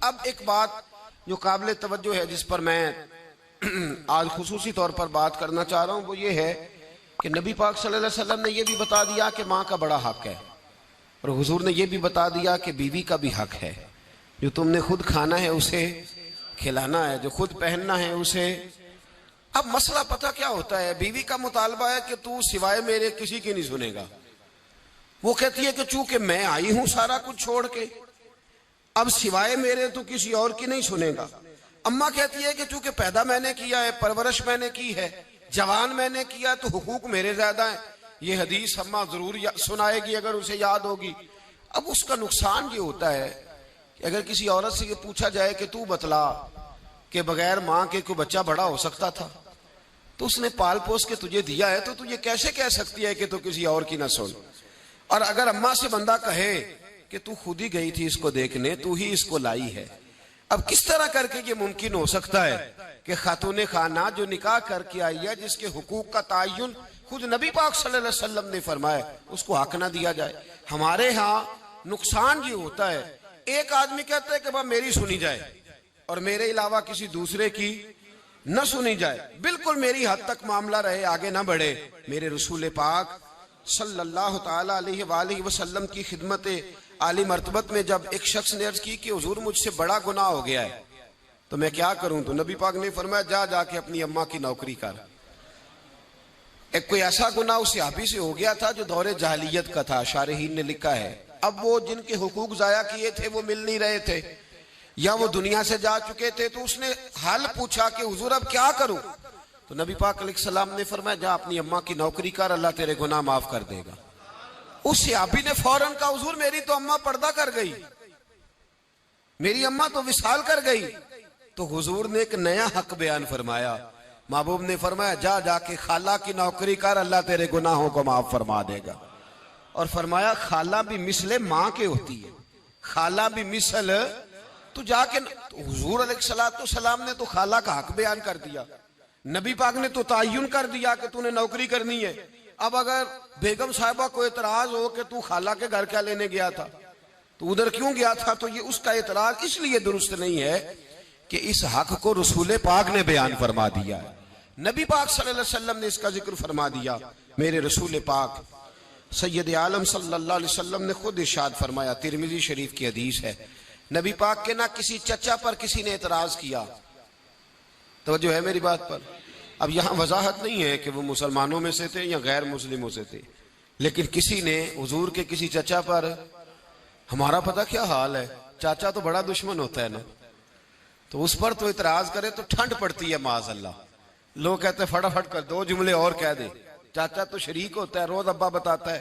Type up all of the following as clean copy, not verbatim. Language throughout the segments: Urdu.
اب ایک بات جو قابل توجہ ہے جس پر میں آج خصوصی طور پر بات کرنا چاہ رہا ہوں وہ یہ ہے کہ نبی پاک صلی اللہ علیہ وسلم نے یہ بھی بتا دیا کہ ماں کا بڑا حق ہے، اور حضور نے یہ بھی بتا دیا کہ بیوی کا بھی حق ہے، جو تم نے خود کھانا ہے اسے کھلانا ہے، جو خود پہننا ہے اسے۔ اب مسئلہ پتہ کیا ہوتا ہے، بیوی کا مطالبہ ہے کہ تو سوائے میرے کسی کی نہیں سنے گا، وہ کہتی ہے کہ چونکہ میں آئی ہوں سارا کچھ چھوڑ کے، اب سوائے میرے تو کسی اور کی نہیں سنے گا۔ اماں کہتی ہے کہ چونکہ پیدا میں نے کیا ہے، پرورش میں نے کی ہے، جوان میں نے کیا، تو حقوق میرے زیادہ ہیں۔ یہ حدیث اماں ضرور سنائے گی اگر اسے یاد ہوگی۔ اب اس کا نقصان یہ ہوتا ہے کہ اگر کسی عورت سے یہ پوچھا جائے کہ تو بتلا کہ بغیر ماں کے کوئی بچہ بڑا ہو سکتا تھا، تو اس نے پال پوس کے تجھے دیا ہے، تو یہ کیسے کہہ سکتی ہے کہ تو کسی اور کی نہ سن؟ اور اگر اماں سے بندہ کہے کہ تو خود ہی گئی تھی اس کو دیکھنے، تو ہی اس کو لائی ہے، اب کس طرح کر کے یہ ممکن ہو سکتا ہے کہ خاتون خانہ جو نکاح کر کے آئی ہے، جس کے حقوق کا تعین خود نبی پاک صلی اللہ علیہ وسلم نے فرمایا، اس کو حق نہ دیا جائے؟ ہمارے ہاں نقصان یہ ہوتا ہے، ایک آدمی کہتا ہے کہ بھائی میری سنی جائے اور میرے علاوہ کسی دوسرے کی نہ سنی جائے، بالکل میری حد تک معاملہ رہے، آگے نہ بڑھے۔ میرے رسول پاک صلی اللہ تعالی علیہ وآلہ وسلم کی خدمت عالی مرتبت میں جب ایک شخص نے عرض کی کہ حضور مجھ سے بڑا گناہ ہو گیا ہے تو میں کیا کروں، تو نبی پاک نے فرمایا جا کے اپنی اماں کی نوکری کر۔ ایک کوئی ایسا گناہ اس صحابی سے ہو گیا تھا جو دور جاہلیت کا تھا، شارحین نے لکھا ہے، اب وہ جن کے حقوق ضائع کیے تھے وہ مل نہیں رہے تھے یا وہ دنیا سے جا چکے تھے، تو اس نے حال پوچھا کہ حضور اب کیا کروں، تو نبی پاک علیہ السلام نے فرمایا جا اپنی اماں کی نوکری کر، اللہ تیرے گناہ معاف کر دے گا۔ اس صحابی نے فوراً کہا حضور میری تو اماں پردہ کر گئی، میری اماں تو وصال کر گئی۔ تو حضور نے ایک نیا حق بیان فرمایا، محبوب نے فرمایا جا کے خالہ کی نوکری کر، اللہ تیرے گناہوں کو معاف فرما دے گا۔ اور فرمایا خالہ بھی مثل ماں کے ہوتی ہے، خالہ بھی مثل، تو جا کے حضور علیہ السلام نے تو خالہ کا حق بیان کر دیا، نبی پاک نے تو تعین کر دیا کہ تو نے نوکری کرنی ہے۔ اب اگر بیگم صاحبہ کو اعتراض ہو کہ تو خالہ کے گھر کیا لینے گیا تھا، تو ادھر کیوں گیا تھا، تو یہ اس کا اعتراض اس لیے درست نہیں ہے کہ اس حق کو رسول پاک نے بیان فرما دیا ہے، نبی پاک صلی اللہ علیہ وسلم نے اس کا ذکر فرما دیا۔ میرے رسول پاک سید عالم صلی اللہ علیہ وسلم نے خود ارشاد فرمایا، ترمذی شریف کی حدیث ہے، نبی پاک کے نہ کسی چچا پر کسی نے اعتراض کیا، توجہ ہے میری بات پر؟ اب یہاں وضاحت نہیں ہے کہ وہ مسلمانوں میں سے تھے یا غیر مسلموں سے تھے، لیکن کسی نے حضور کے کسی چچا پر، ہمارا پتہ کیا حال ہے، چاچا تو بڑا دشمن ہوتا ہے نا، تو اس پر تو اعتراض کرے تو ٹھنڈ پڑتی ہے معاذ اللہ، لوگ کہتے ہیں فٹافٹ کر دو جملے اور کہہ دے، چاچا تو شریک ہوتا ہے، روز ابا بتاتا ہے،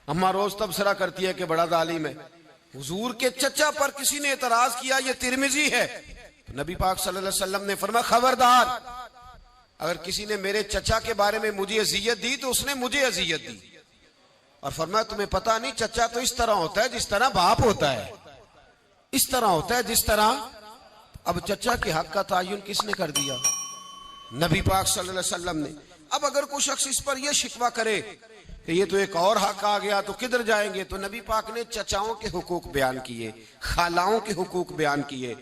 اماں روز تبصرہ کرتی ہے کہ بڑا ظالم ہے۔ حضور کے چچا پر کسی نے اعتراض کیا، یہ ترمذی ہے، نبی پاک صلی اللہ علیہ وسلم نے فرمایا خبردار، اگر کسی نے میرے چچا کے بارے میں مجھے اذیت دی تو اس نے مجھے اذیت دی، اور فرمایا تمہیں پتہ نہیں چچا تو اس طرح ہوتا ہے جس طرح باپ ہوتا ہے، اس طرح ہوتا ہے جس طرح۔ اب چچا کے حق کا تعین کس نے کر دیا؟ نبی پاک صلی اللہ علیہ وسلم نے۔ اب اگر کوئی شخص اس پر یہ شکوہ کرے کہ یہ تو ایک اور حق آ گیا تو کدھر جائیں گے، تو نبی پاک نے چچاؤں کے حقوق بیان کیے، خالاؤں کے حقوق بیان کیے۔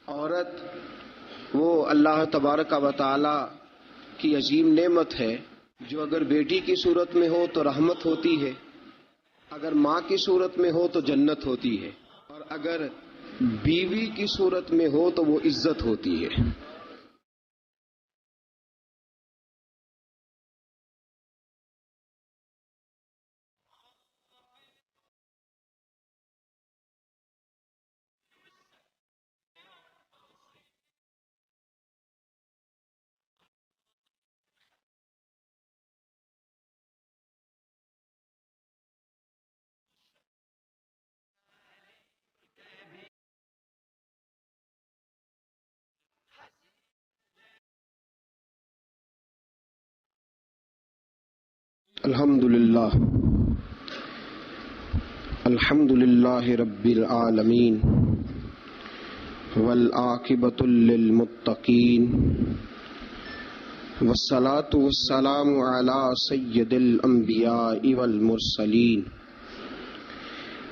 عورت وہ اللہ تبارک و تعالی کی عظیم نعمت ہے جو اگر بیٹی کی صورت میں ہو تو رحمت ہوتی ہے، اگر ماں کی صورت میں ہو تو جنت ہوتی ہے، اور اگر بیوی کی صورت میں ہو تو وہ عزت ہوتی ہے۔ الحمد للہ رب العالمین والعاقبۃ للمتقین والصلاة والسلام علی سید الانبیاء والمرسلین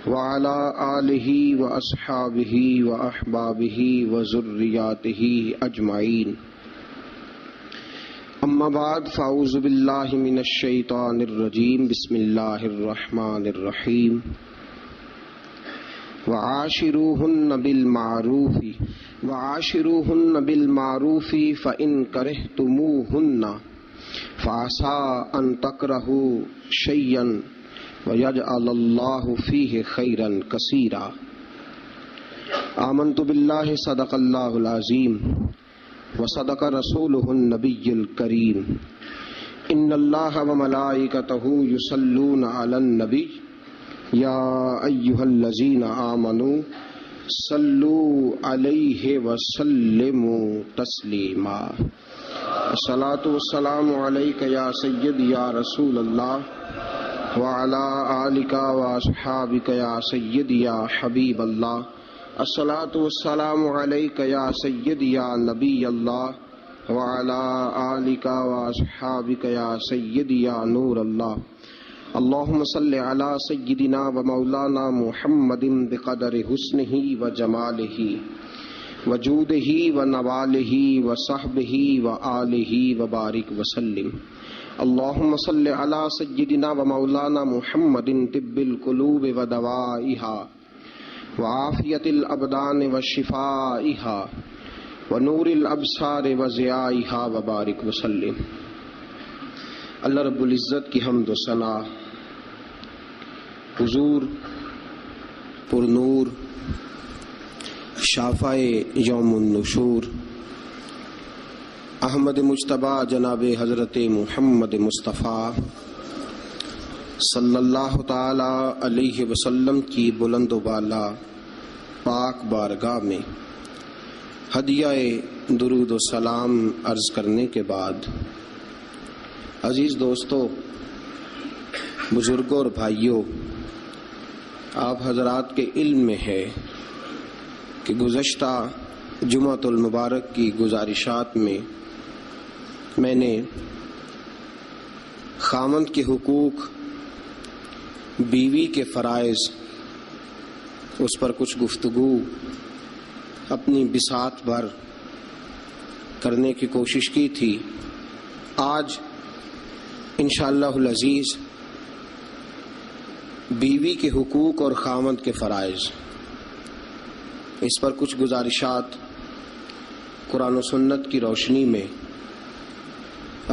وعلى آله وأصحابه وأحبابه وذرياته أجمعين أما بعد فأعوذ بالله من الشيطان الرجيم بسم الله الرحمن الرحيم وعاشروهن بالمعروف فإن كرهتموهن فعسى أن تكرهوا شيئا ويجعل الله فيه خيرا كثيرا آمنت بالله صدق الله العظيم وصدق رسوله النبي الكريم إن الله وملائكته يصلون على النبي يا أيها الذين آمنوا صلوا عليه وسلموا تسليما الصلاة والسلام عليك يا سيدي يا رسول الله وعلى آلك وأصحابك يا سيدي يا حبيب الله الصلاة والسلام عليك يا سيدي يا نبي الله وعلى آلك وأصحابك يا سيدي يا نور الله اللهم صل على سيدنا ومولانا محمد بقدر حسنه وجماله وجوده ونواله وصحبه وآله وبارك وسلم اللهم صل على سيدنا ومولانا محمد طب القلوب ودوائها وعافية الأبدان وشفائها ونور الأبصار وضيائها وبارك وسلم۔ اللہ رب العزت کی حمد و ثنا حضور پر نور شافع یوم النشور احمد مجتبیٰ جناب حضرت محمد مصطفیٰ صلی اللہ تعالی علیہ وسلم کی بلند و بالا پاک بارگاہ میں ہدیہ درود و سلام عرض کرنے کے بعد، عزیز دوستو، بزرگوں اور بھائیوں، آپ حضرات کے علم میں ہے کہ گزشتہ جمعۃ المبارک کی گزارشات میں نے خاوند کے حقوق، بیوی کے فرائض، اس پر کچھ گفتگو اپنی بساط بھر کرنے کی کوشش کی تھی۔ آج انشاءاللہ العزیز بیوی کے حقوق اور خاوند کے فرائض، اس پر کچھ گزارشات قرآن و سنت کی روشنی میں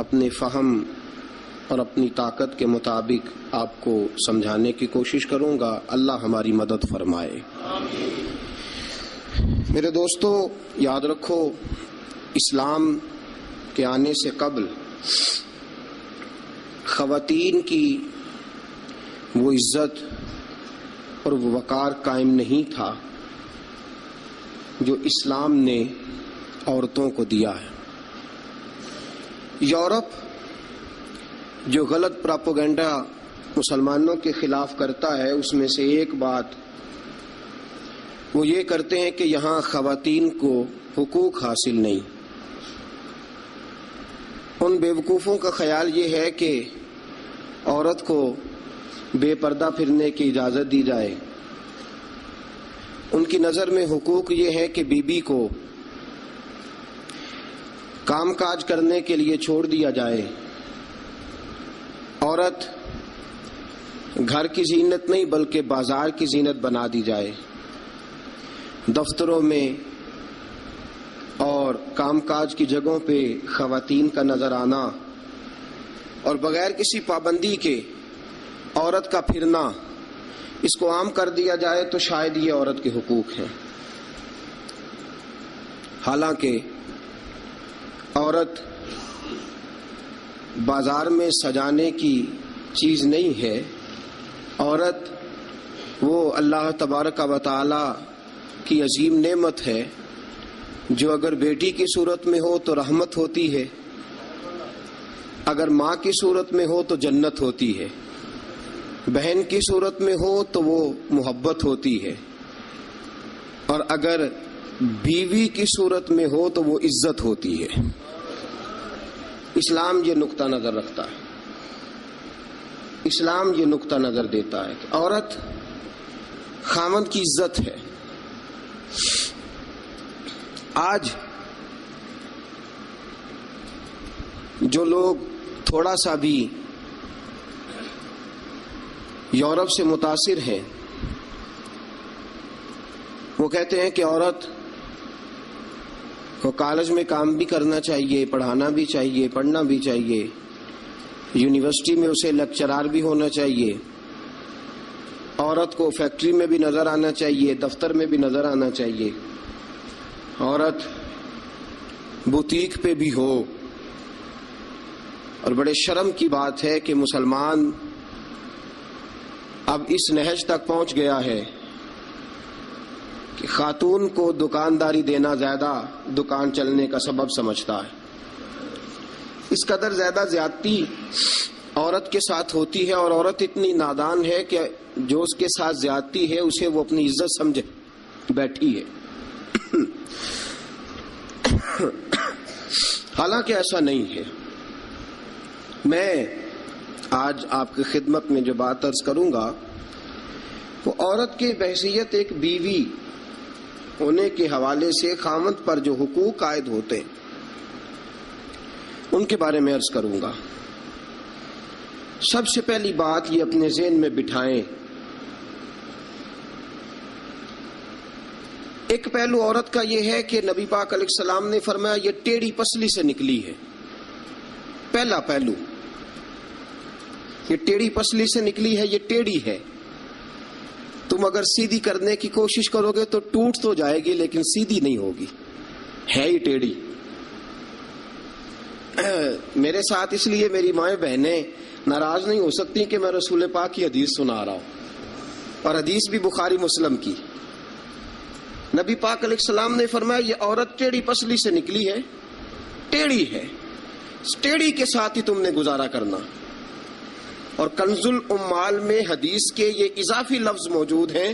اپنے فہم اور اپنی طاقت کے مطابق آپ کو سمجھانے کی کوشش کروں گا۔ اللہ ہماری مدد فرمائے۔ میرے دوستو، یاد رکھو، اسلام کے آنے سے قبل خواتین کی وہ عزت اور وہ وقار قائم نہیں تھا جو اسلام نے عورتوں کو دیا ہے۔ یورپ جو غلط پراپوگنڈا مسلمانوں کے خلاف کرتا ہے، اس میں سے ایک بات وہ یہ کرتے ہیں کہ یہاں خواتین کو حقوق حاصل نہیں۔ ان بیوقوفوں کا خیال یہ ہے کہ عورت کو بے پردہ پھرنے کی اجازت دی جائے۔ ان کی نظر میں حقوق یہ ہے کہ بیوی کو کام کاج کرنے کے لیے چھوڑ دیا جائے۔ عورت گھر کی زینت نہیں بلکہ بازار کی زینت بنا دی جائے۔ دفتروں میں اور کام کاج کی جگہوں پہ خواتین کا نظر آنا اور بغیر کسی پابندی کے عورت کا پھرنا، اس کو عام کر دیا جائے تو شاید یہ عورت کے حقوق ہیں۔ حالانکہ عورت بازار میں سجانے کی چیز نہیں ہے۔ عورت وہ اللہ تبارک و تعالی کی عظیم نعمت ہے جو اگر بیٹی کی صورت میں ہو تو رحمت ہوتی ہے، اگر ماں کی صورت میں ہو تو جنت ہوتی ہے، بہن کی صورت میں ہو تو وہ محبت ہوتی ہے، اور اگر بیوی کی صورت میں ہو تو وہ عزت ہوتی ہے۔ اسلام یہ نقطہ نظر رکھتا ہے، اسلام یہ نقطہ نظر دیتا ہے کہ عورت خاوند کی عزت ہے. آج جو لوگ تھوڑا سا بھی یورپ سے متاثر ہیں وہ کہتے ہیں کہ عورت کو کالج میں کام بھی کرنا چاہیے، پڑھانا بھی چاہیے، پڑھنا بھی چاہیے، یونیورسٹی میں اسے لیکچرار بھی ہونا چاہیے، عورت کو فیکٹری میں بھی نظر آنا چاہیے، دفتر میں بھی نظر آنا چاہیے، عورت بوتیک پہ بھی ہو. اور بڑے شرم کی بات ہے کہ مسلمان اب اس نہج تک پہنچ گیا ہے کہ خاتون کو دکانداری دینا زیادہ دکان چلنے کا سبب سمجھتا ہے. اس قدر زیادہ زیادتی عورت کے ساتھ ہوتی ہے، اور عورت اتنی نادان ہے کہ جو اس کے ساتھ زیادتی ہے اسے وہ اپنی عزت سمجھے بیٹھی ہے. حالانکہ ایسا نہیں ہے. میں آج آپ کی خدمت میں جو بات عرض کروں گا وہ عورت کی بحیثیت ایک بیوی ہونے کے حوالے سے خاوند پر جو حقوق عائد ہوتے ہیں ان کے بارے میں عرض کروں گا. سب سے پہلی بات یہ اپنے ذہن میں بٹھائیں، ایک پہلو عورت کا یہ ہے کہ نبی پاک علیہ السلام نے فرمایا یہ ٹیڑھی پسلی سے نکلی ہے. پہلا پہلو یہ ٹیڑھی پسلی سے نکلی ہے، یہ ٹیڑھی ہے. تم اگر سیدھی کرنے کی کوشش کرو گے تو ٹوٹ تو جائے گی لیکن سیدھی نہیں ہوگی، ہے ہی ٹیڑھی. میرے ساتھ اس لیے میری مائیں بہنیں ناراض نہیں ہو سکتی کہ میں رسول پاک کی حدیث سنا رہا ہوں، اور حدیث بھی بخاری مسلم کی. نبی پاک علیہ السلام نے فرمایا یہ عورت ٹیڑھی پسلی سے نکلی ہے، ٹیڑھی ہے، اس ٹیڑھی کے ساتھ ہی تم نے گزارا کرنا. اور کنز الامال میں حدیث کے یہ اضافی لفظ موجود ہیں.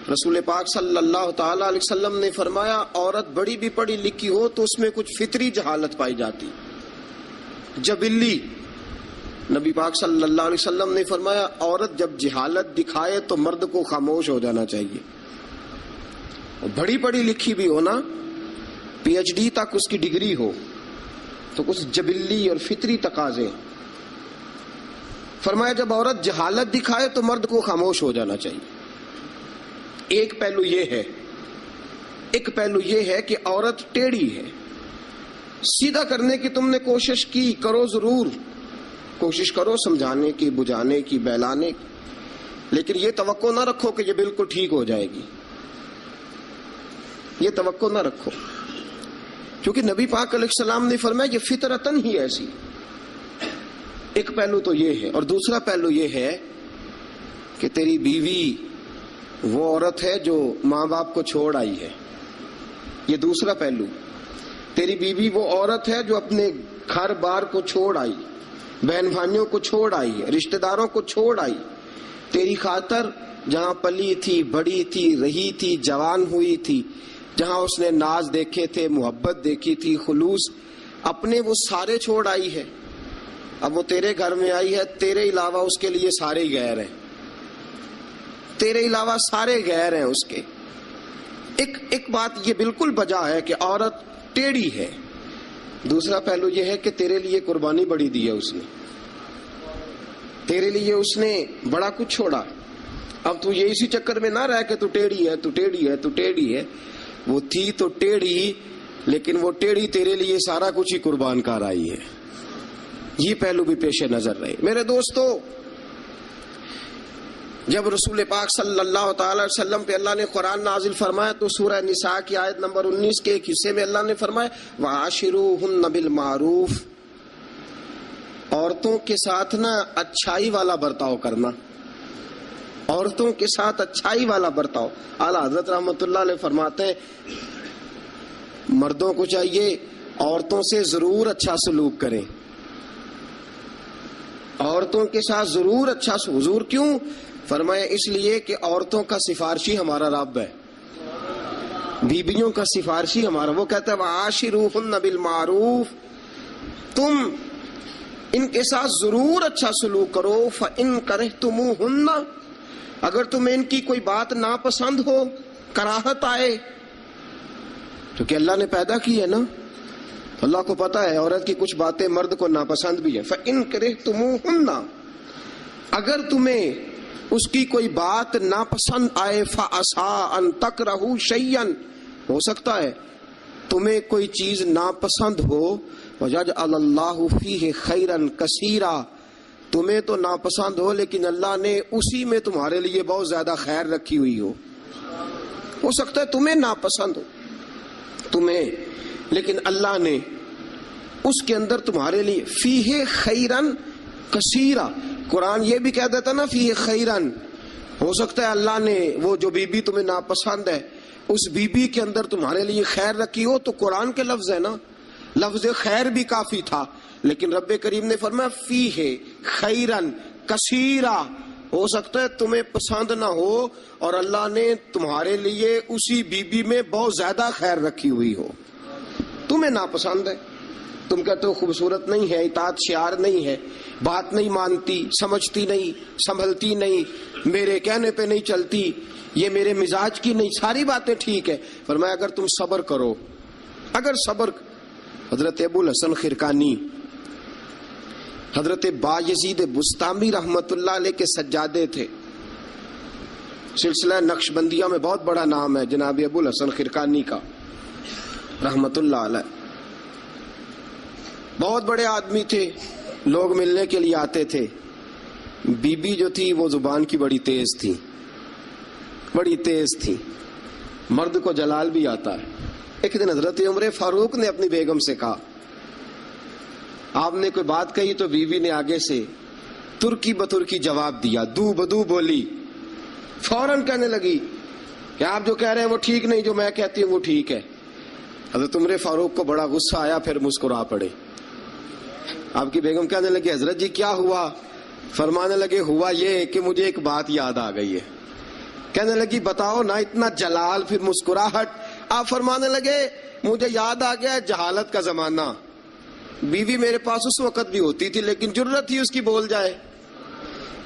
رسول پاک صلی اللہ تعالی علیہ وسلم نے فرمایا عورت بڑی بھی پڑھی لکھی ہو تو اس میں کچھ فطری جہالت پائی جاتی، جبلی. نبی پاک صلی اللہ علیہ وسلم نے فرمایا عورت جب جہالت دکھائے تو مرد کو خاموش ہو جانا چاہیے. بڑی پڑھی لکھی بھی ہونا، پی ایچ ڈی تک اس کی ڈگری ہو تو کچھ جبلی اور فطری تقاضے. فرمایا جب عورت جہالت دکھائے تو مرد کو خاموش ہو جانا چاہیے. ایک پہلو یہ ہے کہ عورت ٹیڑھی ہے. سیدھا کرنے کی تم نے کوشش کی، کرو، ضرور کوشش کرو سمجھانے کی، بجھانے کی، بہلانے کی، لیکن یہ توقع نہ رکھو کہ یہ بالکل ٹھیک ہو جائے گی. یہ توقع نہ رکھو، کیونکہ نبی پاک علیہ السلام نے فرمایا یہ فطرتاً ہی ایسی. ایک پہلو تو یہ ہے. اور دوسرا پہلو یہ ہے کہ تیری بیوی وہ عورت ہے جو ماں باپ کو چھوڑ آئی ہے. یہ دوسرا پہلو. تیری بیوی وہ عورت ہے جو اپنے گھر بار کو چھوڑ آئی، بہن بھائیوں کو چھوڑ آئی، رشتہ داروں کو چھوڑ آئی، تیری خاطر جہاں پلی تھی، بڑی تھی، رہی تھی، جوان ہوئی تھی، جہاں اس نے ناز دیکھے تھے، محبت دیکھی تھی، خلوص، اپنے وہ سارے چھوڑ آئی ہے. اب وہ تیرے گھر میں آئی ہے، تیرے علاوہ اس کے لیے سارے غیر ہیں، تیرے علاوہ سارے غیر ہیں اس کے. ایک بات یہ بالکل بجا ہے کہ عورت ٹیڑھی ہے. دوسرا پہلو یہ ہے کہ تیرے لیے قربانی بڑی دی ہے اس نے، تیرے لیے اس نے بڑا کچھ چھوڑا. اب تو یہ اسی چکر میں نہ رہ کہ تو ٹیڑھی ہے، تو ٹیڑھی ہے، تو ٹیڑھی ہے. وہ تھی تو ٹیڑھی، لیکن وہ ٹیڑھی تیرے لیے سارا کچھ ہی قربان کر آئی ہے. یہ پہلو بھی پیش نظر رہے. میرے دوستو، جب رسول پاک صلی اللہ تعالی وسلم پہ اللہ نے قرآن نازل فرمایا تو سورہ نساء کی آیت نمبر 19 کے ایک حصے میں اللہ نے فرمایا وَعَاشِرُوهُنَّ بِالْمَعْرُوفِ، عورتوں کے ساتھ نا اچھائی والا برتاؤ کرنا، عورتوں کے ساتھ اچھائی والا برتاؤ. اعلیٰ حضرت رحمۃ اللہ علیہ فرماتے ہیں مردوں کو چاہیے عورتوں سے ضرور اچھا سلوک کریں، عورتوں کے ساتھ ضرور اچھا سلوک. حضور کیوں؟ فرمایا اس لیے کہ عورتوں کا سفارشی ہمارا رب ہے، بیبیوں کا سفارشی ہمارا. وہ کہتا ہے وَعَاشِرُوهُنَّ بِالْمَعْرُوفِ، تم ان کے ساتھ ضرور اچھا سلوک کرو. فَإِن كَرِهْتُمُوهُنَّ، اگر تمہیں ان کی کوئی بات ناپسند ہو، کراہت آئے، تو کہ اللہ نے پیدا کی ہے نا، اللہ کو پتا ہے عورت کی کچھ باتیں مرد کو ناپسند بھی ہے. فَإِن كَرِهْتُمُوهُنَّ، اگر تمہیں اس کی کوئی بات ناپسند آئے، فَعَسَىٰ أَن تَكْرَهُوا شَيْئًا، ہو سکتا ہے تمہیں کوئی چیز ناپسند ہو، وَيَجْعَلَ اللَّهُ فِيهِ خَيْرًا كَثِيرًا، تمہیں تو ناپسند ہو لیکن اللہ نے اسی میں تمہارے لیے بہت زیادہ خیر رکھی ہوئی ہو سکتا ہے تمہیں ناپسند ہو تمہیں، لیکن اللہ نے اس کے اندر تمہارے لیے فیہ خیرن کثیرا، قرآن یہ بھی کہہ دیتا نا فیہ خیرن، ہو سکتا ہے اللہ نے وہ جو بیوی تمہیں ناپسند ہے اس بیوی کے اندر تمہارے لیے خیر رکھی ہو. تو قرآن کے لفظ ہے نا، لفظ خیر بھی کافی تھا، لیکن رب کریم نے فرمایا فیہ خیرن کثیرا، ہو سکتا ہے تمہیں پسند نہ ہو اور اللہ نے تمہارے لیے اسی بیوی میں بہت زیادہ خیر رکھی ہوئی ہو. تمہیں ناپسند ہے، تم کہتے ہو خوبصورت نہیں ہے، اطاعت شعار نہیں ہے، بات نہیں مانتی، سمجھتی نہیں، سنبھلتی نہیں، میرے کہنے پہ نہیں چلتی، یہ میرے مزاج کی نہیں، ساری باتیں ٹھیک ہے. فرمایا اگر تم صبر کرو، اگر صبر. حضرت ابو الحسن خرقانی، حضرت بایزید بستامی رحمت اللہ علیہ کے سجادے تھے. سلسلہ نقشبندیہ میں بہت بڑا نام ہے جناب ابو الحسن خرقانی کا رحمت اللہ علیہ. بہت بڑے آدمی تھے، لوگ ملنے کے لیے آتے تھے. بی بی جو تھی وہ زبان کی بڑی تیز تھی، بڑی تیز تھی، مرد کو جلال بھی آتا ہے. ایک دن حضرت عمر فاروق نے اپنی بیگم سے کہا، آپ نے کوئی بات کہی تو بیوی نے آگے سے ترکی بترکی جواب دیا، دو بدو بولی، فوراً کہنے لگی کہ آپ جو کہہ رہے ہیں وہ ٹھیک نہیں، جو میں کہتی ہوں وہ ٹھیک ہے. حضرت عمر فاروق کو بڑا غصہ آیا، پھر مسکرا پڑے. آپ کی بیگم کہنے لگی حضرت جی کیا ہوا؟ فرمانے لگے ہوا یہ کہ مجھے ایک بات یاد آ گئی ہے. کہنے لگی بتاؤ نا، اتنا جلال پھر مسکراہٹ. آپ فرمانے لگے مجھے یاد آ گیا جہالت کا زمانہ، بیوی میرے پاس اس وقت بھی ہوتی تھی لیکن جرت تھی اس کی بول جائے.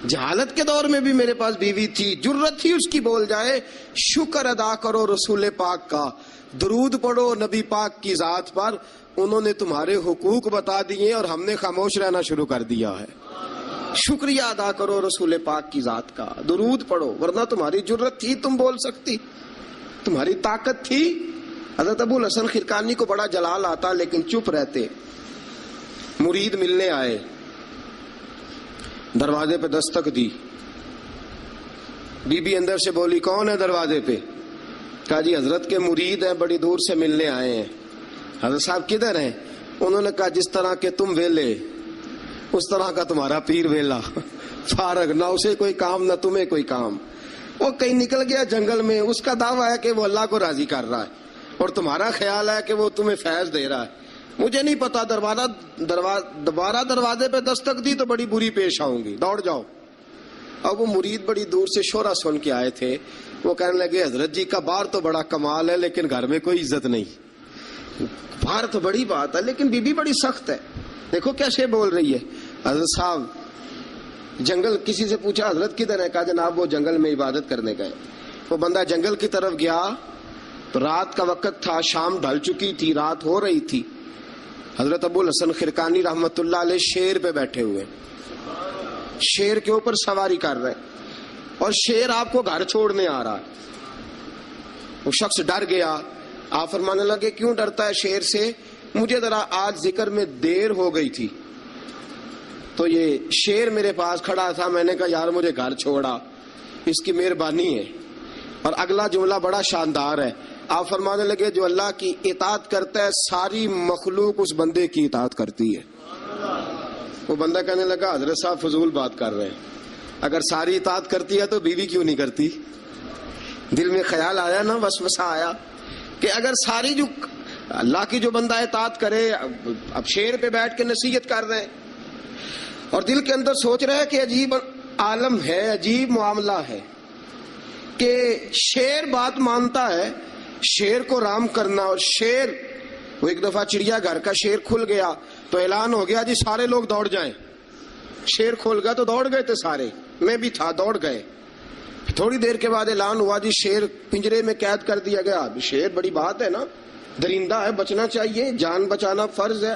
جہالت کے دور میں بھی میرے پاس بیوی تھی، جرت تھی اس کی بول جائے. شکر ادا کرو رسول پاک کا، درود پڑھو نبی پاک کی ذات پر، انہوں نے تمہارے حقوق بتا دیے اور ہم نے خاموش رہنا شروع کر دیا ہے. شکریہ ادا کرو رسول پاک کی ذات کا، درود پڑھو، ورنہ تمہاری جرت تھی تم بول سکتی، تمہاری طاقت تھی. حضرت ابو الحسن خرقانی کو بڑا جلال آتا لیکن چپ رہتے. مرید ملنے آئے، دروازے پہ دستک دی. بی بی اندر سے بولی کون ہے دروازے پہ؟ کہا جی حضرت کے مرید ہیں، بڑی دور سے ملنے آئے ہیں. حضرت صاحب کدھر ہیں؟ انہوں نے کہا جس طرح کہ تم ویلے اس طرح کا تمہارا پیر ویلا، فارغ، نہ اسے کوئی کام نہ تمہیں کوئی کام. وہ کہیں نکل گیا جنگل میں، اس کا دعویٰ ہے کہ وہ اللہ کو راضی کر رہا ہے اور تمہارا خیال ہے کہ وہ تمہیں فیض دے رہا ہے. مجھے نہیں پتا، دوبارہ دروازے پہ دستک دی تو بڑی بری پیش آؤں گی، دوڑ جاؤ. اب وہ مرید بڑی دور سے شورا سن کے آئے تھے. وہ کہنے لگے حضرت جی کا بار تو بڑا کمال ہے لیکن گھر میں کوئی عزت نہیں. بار تو بڑی بات ہے لیکن بی بی بڑی سخت ہے، دیکھو کیسے بول رہی ہے. حضرت صاحب جنگل، کسی سے پوچھا حضرت کدھر ہے؟ کہا جناب وہ جنگل میں عبادت کرنے گئے. وہ بندہ جنگل کی طرف گیا تو رات کا وقت تھا، شام ڈھل چکی تھی، رات ہو رہی تھی. حضرت ابو الحسن خرقانی رحمت اللہ علیہ شیر پہ بیٹھے ہوئے، شیر کے اوپر سواری کر رہے اور شیر آپ کو گھر چھوڑنے آ رہا ہے. وہ شخص ڈر گیا. آپ فرمانے لگے کیوں ڈرتا ہے شیر سے؟ مجھے ذرا آج ذکر میں دیر ہو گئی تھی تو یہ شیر میرے پاس کھڑا تھا، میں نے کہا یار مجھے گھر چھوڑا، اس کی مہربانی ہے. اور اگلا جملہ بڑا شاندار ہے. آپ فرمانے لگے جو اللہ کی اطاعت کرتا ہے ساری مخلوق اس بندے کی اطاعت کرتی ہے. وہ بندہ کہنے لگا حضرت صاحب فضول بات کر رہے ہیں، اگر ساری اطاعت کرتی ہے تو بیوی کیوں نہیں کرتی؟ دل میں خیال آیا نا، وسوسہ آیا کہ اگر ساری جو اللہ کی جو بندہ اطاعت کرے، اب شیر پہ بیٹھ کے نصیحت کر رہے ہیں اور دل کے اندر سوچ رہے ہیں کہ عجیب عالم ہے، عجیب معاملہ ہے کہ شیر بات مانتا ہے، شیر کو رام کرنا. اور شیر، وہ ایک دفعہ چڑیا گھر کا شیر کھل گیا تو اعلان ہو گیا جی سارے لوگ دوڑ جائیں. شیر کھول گیا تو دوڑ گئے تھے سارے، میں بھی تھا، دوڑ گئے. تھوڑی دیر کے بعد اعلان ہوا جی شیر پنجرے میں قید کر دیا گیا. شیر بڑی بات ہے نا, درندہ ہے, بچنا چاہیے, جان بچانا فرض ہے.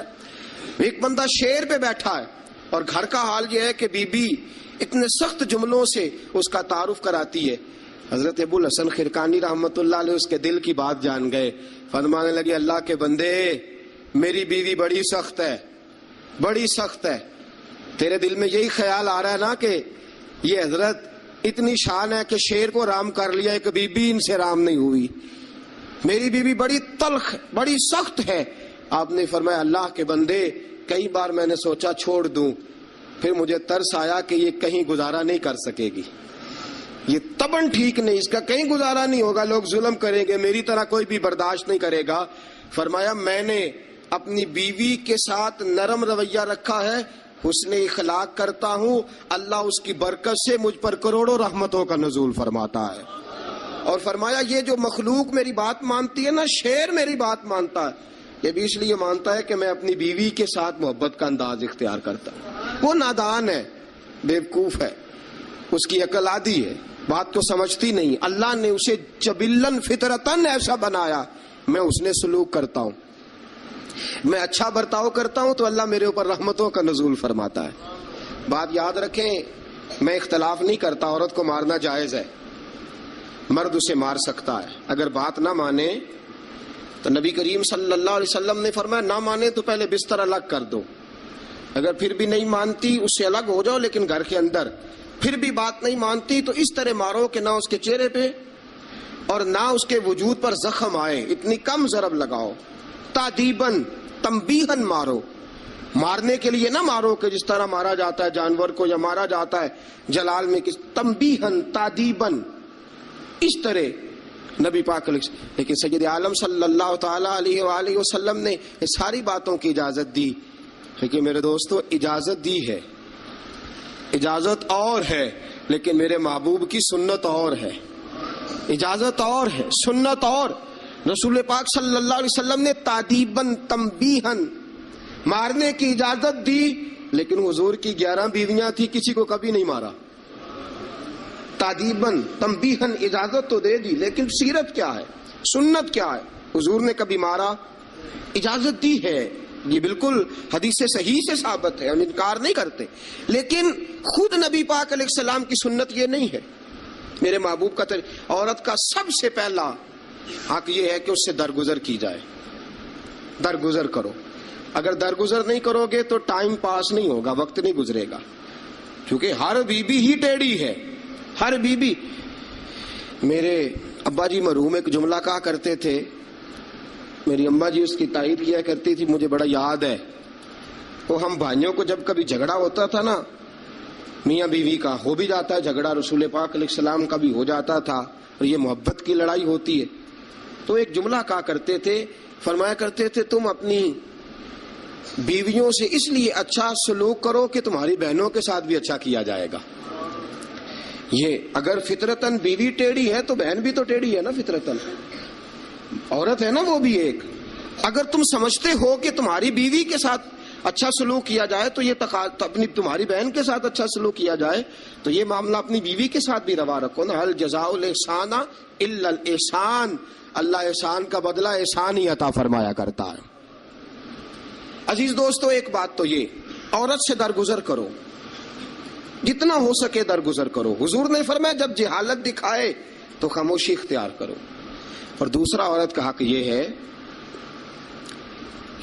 ایک بندہ شیر پہ بیٹھا ہے اور گھر کا حال یہ ہے کہ بی بی اتنے سخت جملوں سے اس کا تعارف کراتی ہے. حضرت ابو الحسن خرقانی رحمت اللہ علیہ اس کے دل کی بات جان گئے. فرمانے لگے اللہ کے بندے میری بیوی بڑی سخت ہے, بڑی سخت ہے. تیرے دل میں یہی خیال آ رہا ہے نا کہ یہ حضرت اتنی شان ہے کہ شیر کو رام کر لیا, ایک بی بی ان سے رام نہیں ہوئی. میری بیوی بڑی تلخ بڑی سخت ہے. آپ نے فرمایا اللہ کے بندے کئی بار میں نے سوچا چھوڑ دوں, پھر مجھے ترس آیا کہ یہ کہیں گزارا نہیں کر سکے گی, یہ تبن ٹھیک نہیں, اس کا کہیں گزارا نہیں ہوگا, لوگ ظلم کریں گے, میری طرح کوئی بھی برداشت نہیں کرے گا. فرمایا میں نے اپنی بیوی کے ساتھ نرم رویہ رکھا ہے, حسن اخلاق کرتا ہوں, اللہ اس کی برکت سے مجھ پر کروڑوں رحمتوں کا نزول فرماتا ہے. اور فرمایا یہ جو مخلوق میری بات مانتی ہے نا, شیر میری بات مانتا ہے, یہ بھی اس لیے مانتا ہے کہ میں اپنی بیوی کے ساتھ محبت کا انداز اختیار کرتا ہوں. وہ نادان ہے, بیوقوف ہے, اس کی عقل آدھی ہے, بات کو سمجھتی نہیں. اللہ نے اسے جبلن فطرتن ایسا بنایا, میں اس نے سلوک کرتا ہوں, میں اچھا برتاؤ کرتا ہوں تو اللہ میرے اوپر رحمتوں کا نزول فرماتا ہے. بات یاد رکھیں, میں اختلاف نہیں کرتا, عورت کو مارنا جائز ہے, مرد اسے مار سکتا ہے. اگر بات نہ مانے تو نبی کریم صلی اللہ علیہ وسلم نے فرمایا نہ مانے تو پہلے بستر الگ کر دو, اگر پھر بھی نہیں مانتی اس سے الگ ہو جاؤ, لیکن گھر کے اندر پھر بھی بات نہیں مانتی تو اس طرح مارو کہ نہ اس کے چہرے پہ اور نہ اس کے وجود پر زخم آئے, اتنی کم ضرب لگاؤ. تادیباً تنبیہاً مارو, مارنے کے لیے نہ مارو کہ جس طرح مارا جاتا ہے جانور کو یا مارا جاتا ہے جلال میں, تنبیہاً تادیباً, اس طرح نبی پاک علیہ. لیکن سید عالم صلی اللہ تعالی علیہ وآلہ وسلم نے یہ ساری باتوں کی اجازت دی. لیکن میرے دوستو اجازت دی ہے, اجازت اور ہے, لیکن میرے محبوب کی سنت اور ہے. اجازت اور ہے, سنت اور. رسول پاک صلی اللہ علیہ وسلم نے تادیباً تنبیہاً مارنے کی اجازت دی, لیکن حضور کی 11 بیویاں تھی, کسی کو کبھی نہیں مارا. تادیباً تنبیہاً اجازت تو دے دی, لیکن سیرت کیا ہے, سنت کیا ہے, حضور نے کبھی مارا؟ اجازت دی ہے, یہ بالکل حدیث صحیح سے ثابت ہے, ہم انکار نہیں کرتے. لیکن خود نبی پاک علیہ السلام کی سنت یہ نہیں ہے. میرے محبوب کا عورت کا سب سے پہلا حق یہ ہے کہ اس سے درگزر کی جائے, درگزر کرو. اگر درگزر نہیں کرو گے تو ٹائم پاس نہیں ہوگا, وقت نہیں گزرے گا, کیونکہ ہر بی بی ہی ٹیڑھی ہے, ہر بی بی. میرے ابا جی مرحوم ایک جملہ کہا کرتے تھے, میری اماں جی اس کی تائید کیا کرتی تھی, مجھے بڑا یاد ہے. وہ ہم بھائیوں کو جب کبھی جھگڑا ہوتا تھا نا, میاں بیوی کا ہو بھی جاتا ہے جھگڑا, رسول پاک علیہ السلام کا بھی ہو جاتا تھا, اور یہ محبت کی لڑائی ہوتی ہے, تو ایک جملہ کہا کرتے تھے, فرمایا کرتے تھے تم اپنی بیویوں سے اس لیے اچھا سلوک کرو کہ تمہاری بہنوں کے ساتھ بھی اچھا کیا جائے گا. یہ اگر فطرتاً بیوی ٹیڑھی ہے تو بہن بھی تو ٹیڑھی ہے نا, فطرتاً عورت ہے نا وہ بھی ایک. اگر تم سمجھتے ہو کہ تمہاری بیوی کے ساتھ اچھا سلوک کیا جائے تو یہ اپنی تمہاری بہن کے ساتھ اچھا سلوک کیا جائے, تو یہ معاملہ اپنی بیوی کے ساتھ بھی روا رکھو نا. هل جزاء الاحسان الا الاحسان, اللہ احسان کا بدلہ احسان ہی عطا فرمایا کرتا ہے. عزیز دوستو ایک بات تو یہ, عورت سے درگزر کرو, جتنا ہو سکے درگزر کرو. حضور نے فرمایا جب جہالت دکھائے تو خاموشی اختیار کرو. اور دوسرا عورت کا حق یہ ہے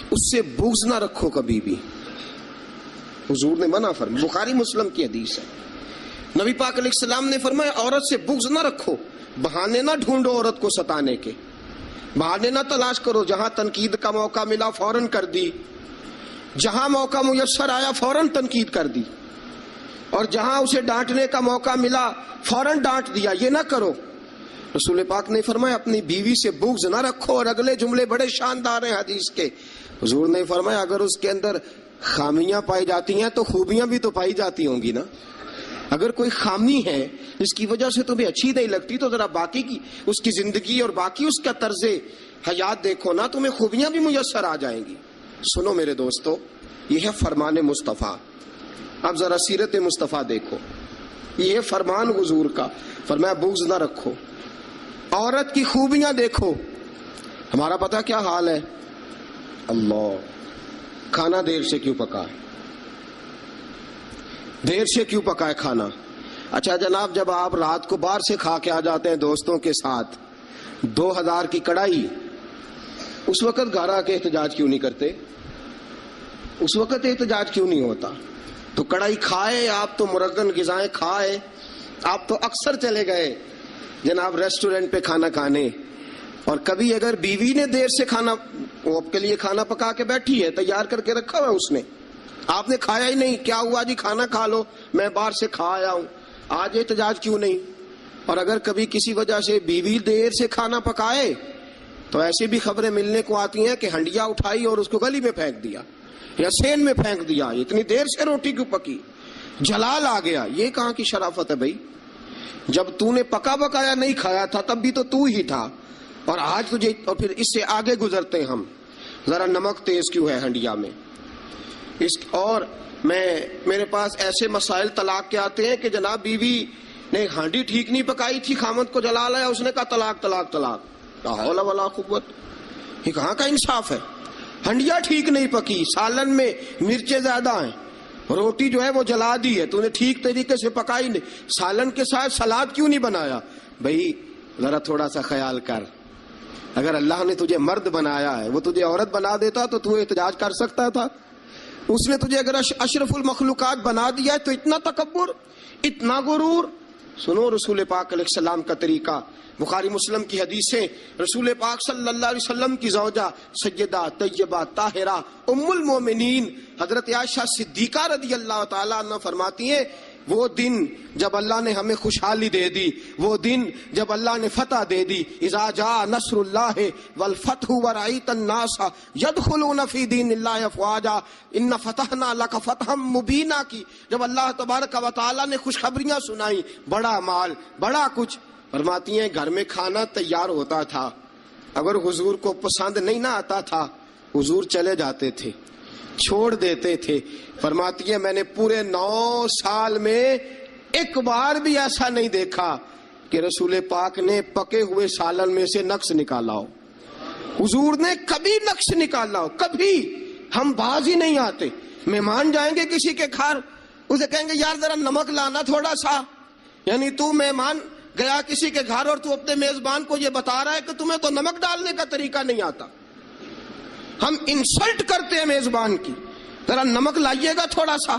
اس سے بغض نہ رکھو کبھی بھی. حضور نے منع فرمایا, بخاری مسلم کی حدیث ہے, نبی پاک علیہ السلام نے فرمایا عورت سے بغض نہ رکھو, بہانے نہ ڈھونڈو عورت کو ستانے کے, بہانے نہ تلاش کرو. جہاں تنقید کا موقع ملا فوراً کر دی, جہاں موقع میسر آیا فوراً تنقید کر دی, اور جہاں اسے ڈانٹنے کا موقع ملا فوراً ڈانٹ دیا. یہ نہ کرو. رسول پاک نے فرمایا اپنی بیوی سے بغض نہ رکھو. اور اگلے جملے بڑے شاندار ہیں حدیث کے. حضور نے فرمایا اگر اس کے اندر خامیاں پائی جاتی ہیں تو خوبیاں بھی تو پائی جاتی ہوں گی نا. اگر کوئی خامی ہے جس کی وجہ سے تمہیں اچھی نہیں لگتی تو ذرا باقی کی اس کی زندگی اور باقی اس کا طرز حیات دیکھو نا, تمہیں خوبیاں بھی میسر آ جائیں گی. سنو میرے دوستو, یہ ہے فرمان مصطفیٰ. اب ذرا سیرت مصطفیٰ دیکھو. یہ فرمان حضور کا. فرمایا بغض نہ رکھو, عورت کی خوبیاں دیکھو. ہمارا پتہ کیا حال ہے؟ اللہ, کھانا دیر سے کیوں پکائے, دیر سے کیوں پکائے کھانا. اچھا جناب, جب آپ رات کو باہر سے کھا کے آ جاتے ہیں دوستوں کے ساتھ 2000 کی کڑائی, اس وقت گھر آ کے احتجاج کیوں نہیں کرتے؟ اس وقت احتجاج کیوں نہیں ہوتا؟ تو کڑائی کھائے آپ, تو مرغن غذائیں کھائے آپ, تو اکثر چلے گئے جناب ریسٹورنٹ پہ کھانا کھانے. اور کبھی اگر بیوی نے دیر سے کھانا, وہ آپ کے لیے کھانا پکا کے بیٹھی ہے, تیار کر کے رکھا ہوا اس نے, آپ نے کھایا ہی نہیں, کیا ہوا جی کھانا کھا لو, میں باہر سے کھا آیا ہوں, آج احتجاج کیوں نہیں؟ اور اگر کبھی کسی وجہ سے بیوی دیر سے کھانا پکائے تو ایسی بھی خبریں ملنے کو آتی ہیں کہ ہنڈیا اٹھائی اور اس کو گلی میں پھینک دیا یا سین میں پھینک دیا, اتنی دیر سے روٹی کیوں پکی, جلال آ گیا. یہ کہاں کی شرافت ہے بھائی؟ جب تو نے پکا بکایا نہیں کھایا تھا تب بھی تو ہی تھا, اور آج تجھے, اور پھر اس سے آگے گزرتے ہم, ذرا نمک تیز کیوں ہے ہنڈیا میں اس. اور میرے پاس ایسے مسائل طلاق کے آتے ہیں کہ جناب بیوی نے ہانڈی ٹھیک نہیں پکائی تھی, خامد کو جلال آیا, اس نے کہا طلاق طلاق طلاق. لا حول ولا قوت, یہ کہاں کا انصاف ہے؟ ہنڈیا ٹھیک نہیں پکی, سالن میں مرچیں زیادہ ہیں, روٹی جو ہے وہ جلا دی ہے, تو نے ٹھیک طریقے سے پکائی نہیں, سالن کے ساتھ سلاد کیوں نہیں بنایا؟ بھائی ذرا تھوڑا سا خیال کر, اگر اللہ نے تجھے مرد بنایا ہے, وہ تجھے عورت بنا دیتا تو احتجاج کر سکتا تھا. اس نے تجھے اگر اشرف المخلوقات بنا دیا ہے تو اتنا تکبر, اتنا غرور. سنو رسول پاک علیہ السلام کا طریقہ, بخاری مسلم کی حدیثیں. رسول پاک صلی اللہ علیہ وسلم کی زوجہ سیدہ طیبہ طاہرہ ام المومنین حضرت عائشہ صدیقہ رضی اللہ تعالیٰ عنہ فرماتی ہیں, وہ دن جب اللہ نے ہمیں خوشحالی دے دی, وہ دن جب اللہ نے فتح دے دی, اذا جاء نصر اللہ والفتح ورأیت الناس یدخلون فی دین اللہ افواجا ان فتحنا لک فتحا مبینا کی, جب اللہ تبارک و تعالیٰ نے خوشخبریاں سنائی, بڑا مال بڑا کچھ. فرماتی ہیں گھر میں کھانا تیار ہوتا تھا, اگر حضور کو پسند نہیں نہ آتا تھا حضور چلے جاتے تھے, چھوڑ دیتے تھے. فرماتی ہے میں نے پورے 9 سال میں ایک بار بھی ایسا نہیں دیکھا کہ رسول پاک نے پکے ہوئے سالن میں سے نقص نکالا ہو. حضور نے کبھی نقص نکالا ہو, کبھی. ہم باز ہی نہیں آتے, مہمان جائیں گے کسی کے گھر, اسے کہیں گے یار ذرا نمک لانا تھوڑا سا, یعنی تو مہمان گیا کسی کے گھر اور تو اپنے میزبان کو یہ بتا رہا ہے کہ تمہیں تو نمک ڈالنے کا طریقہ نہیں آتا. ہم انسلٹ کرتے ہیں میزبان کی, ذرا نمک لائیے گا تھوڑا سا.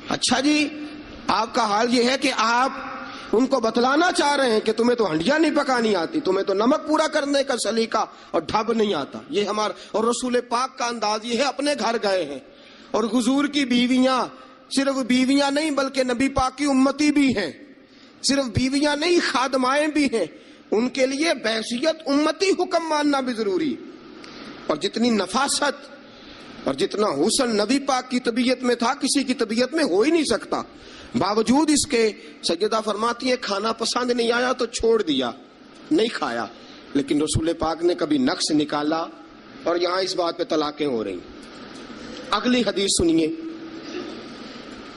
اچھا جی, آپ کا حال یہ ہے کہ آپ ان کو بتلانا چاہ رہے ہیں کہ تمہیں تو ہنڈیاں نہیں پکانی آتی, تمہیں تو نمک پورا کرنے کا سلیقہ اور ڈھب نہیں آتا. یہ ہمارا, اور رسول پاک کا انداز یہ ہے, اپنے گھر گئے ہیں اور حضور کی بیویاں, صرف بیویاں نہیں بلکہ نبی پاک کی امتی بھی ہیں, صرف بیویاں نہیں خادمائیں بھی ہیں, ان کے لیے بحیثیت امتی حکم ماننا بھی ضروری. اور جتنی نفاست اور جتنا حسن نبی پاک کی طبیعت میں تھا کسی کی طبیعت میں ہو ہی نہیں سکتا. باوجود اس کے سیدہ فرماتی ہیں کھانا پسند نہیں آیا تو چھوڑ دیا, نہیں کھایا, لیکن رسول پاک نے کبھی نقص نکالا. اور یہاں اس بات پہ طلاقیں ہو رہی. اگلی حدیث سنیے.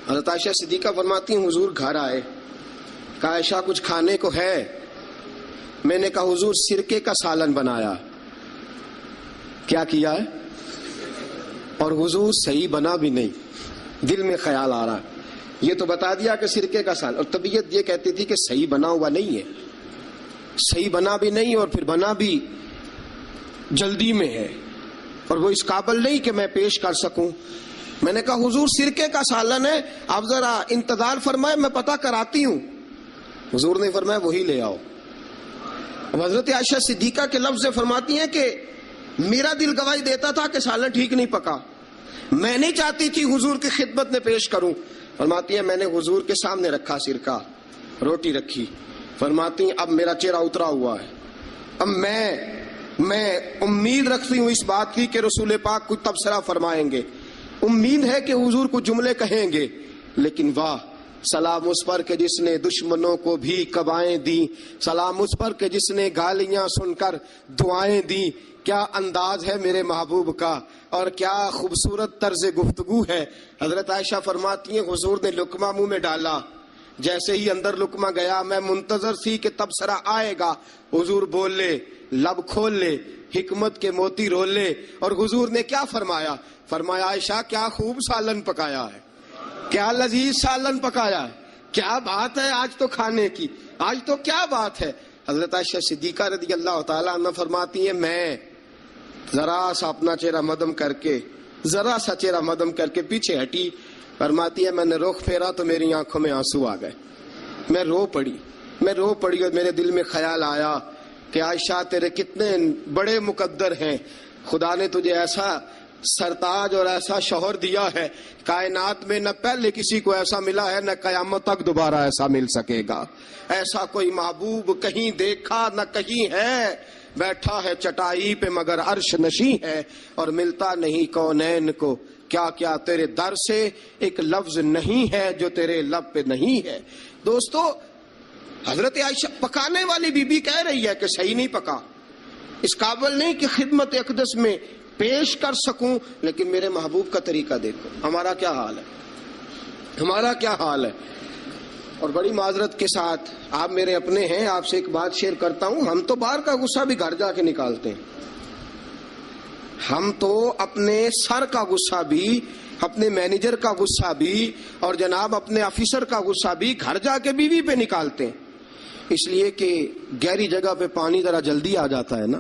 حضرت عائشہ صدیقہ فرماتی ہیں حضور گھر آئے, کہا عائشہ کچھ کھانے کو ہے؟ میں نے کہا حضور سرکے کا سالن بنایا. کیا کیا ہے؟ اور حضور صحیح بنا بھی نہیں, دل میں خیال آ رہا, یہ تو بتا دیا کہ سرکے کا سالن, اور طبیعت یہ کہتی تھی کہ صحیح بنا ہوا نہیں ہے, صحیح بنا بھی نہیں, اور پھر بنا بھی جلدی میں ہے, اور وہ اس قابل نہیں کہ میں پیش کر سکوں. میں نے کہا حضور سرکے کا سالن ہے, آپ ذرا انتظار فرمائے میں پتہ کراتی ہوں. حضور نے فرمایا وہی لے آؤ. اب حضرت عائشہ صدیقہ کے لفظ سے فرماتی ہیں کہ میرا دل گواہی دیتا تھا کہ سالن ٹھیک نہیں پکا, میں نہیں چاہتی تھی حضور کی خدمت میں پیش کروں. فرماتی ہیں میں نے حضور کے سامنے رکھا سرکہ, روٹی رکھی. فرماتی ہیں اب میرا چہرہ اترا ہوا ہے, اب میں امید رکھتی ہوں اس بات کی کہ رسول پاک کچھ تبصرہ فرمائیں گے, امید ہے کہ حضور کچھ جملے کہیں گے. لیکن واہ, سلام اس پر کہ جس نے دشمنوں کو بھی قبائیں دی, سلام اس پر کہ جس نے گالیاں سن کر دعائیں دی. کیا انداز ہے میرے محبوب کا, اور کیا خوبصورت طرز گفتگو ہے. حضرت عائشہ فرماتی ہیں حضور نے لقمہ منہ میں ڈالا, جیسے ہی اندر لقمہ گیا میں منتظر سی کہ تبصرہ آئے گا، حضور بول لے، لب کھول لے، حکمت کے موتی رول لے۔ اور حضور نے کیا فرمایا؟ فرمایا عائشہ کیا خوب سالن پکایا ہے، کیا لذیذ سالن پکایا ہے، کیا بات ہے آج تو کھانے کی، آج تو کیا بات ہے۔ حضرت عائشہ صدیقہ رضی اللہ تعالیٰ عنہ فرماتی ہیں میں ذرا سا اپنا چہرہ مدم کر کے، ذرا سا چہرہ مدم کر کے پیچھے ہٹی، فرماتی ہے میں نے رخ پھیرا تو میری آنکھوں میں آنسو آ گئے، میں رو پڑی اور میرے دل میں خیال آیا کہ عائشہ تیرے کتنے بڑے مقدر ہیں، خدا نے تجھے ایسا سرتاج اور ایسا شوہر دیا ہے، کائنات میں نہ پہلے کسی کو ایسا ملا ہے، نہ قیامت تک دوبارہ ایسا مل سکے گا۔ ایسا کوئی محبوب کہیں دیکھا نہ کہیں ہے، بیٹھا ہے چٹائی پہ مگر عرش نشیں ہے، اور ملتا نہیں کونین کو کیا کیا تیرے در سے ایک لفظ نہیں ہے جو تیرے لب پہ نہیں ہے۔ دوستو حضرت عائشہ پکانے والی بی بی کہہ رہی ہے کہ صحیح نہیں پکا، اس قابل نہیں کہ خدمت اقدس میں پیش کر سکوں، لیکن میرے محبوب کا طریقہ دیکھو، ہمارا کیا حال ہے، ہمارا کیا حال ہے۔ اور بڑی معذرت کے ساتھ آپ میرے اپنے ہیں، آپ سے ایک بات شیئر کرتا ہوں، ہم تو باہر کا غصہ بھی گھر جا کے نکالتے ہیں، ہم تو اپنے سر کا غصہ بھی، اپنے مینیجر کا غصہ بھی، اور جناب اپنے آفیسر کا غصہ بھی گھر جا کے بیوی پہ نکالتے ہیں، اس لیے کہ گہری جگہ پہ پانی ذرا جلدی آ جاتا ہے نا،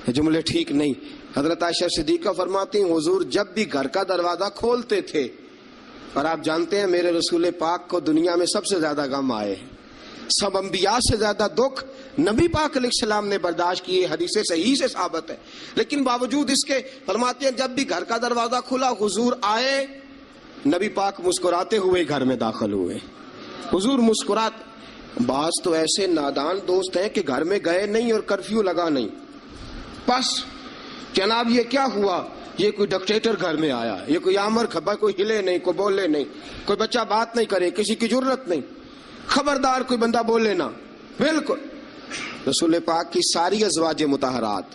یہ جملے ٹھیک نہیں۔ حضرت عائشہ صدیقہ فرماتی ہیں حضور جب بھی گھر کا دروازہ کھولتے تھے، اور آپ جانتے ہیں میرے رسول پاک کو دنیا میں سب سے زیادہ غم آئے ہیں، سب انبیاء سے زیادہ دکھ نبی پاک علیہ السلام نے برداشت کیے، حدیث صحیح سے ثابت ہے، لیکن باوجود اس کے فرماتے ہیں جب بھی گھر کا دروازہ کھلا حضور آئے، نبی پاک مسکراتے ہوئے گھر میں داخل ہوئے، حضور مسکراتے۔ بعض تو ایسے نادان دوست ہیں کہ گھر میں گئے نہیں اور کرفیو لگا نہیں، بس جناب یہ کیا ہوا، یہ کوئی ڈکٹیٹر گھر میں آیا، یہ کوئی آمر کھپا، کوئی ہلے نہیں، کوئی بولے نہیں، کوئی بچہ بات نہیں کرے، کسی کی ضرورت نہیں، خبردار کوئی بندہ بولے نہ، بالکل۔ رسول پاک کی ساری ازواج مطہرات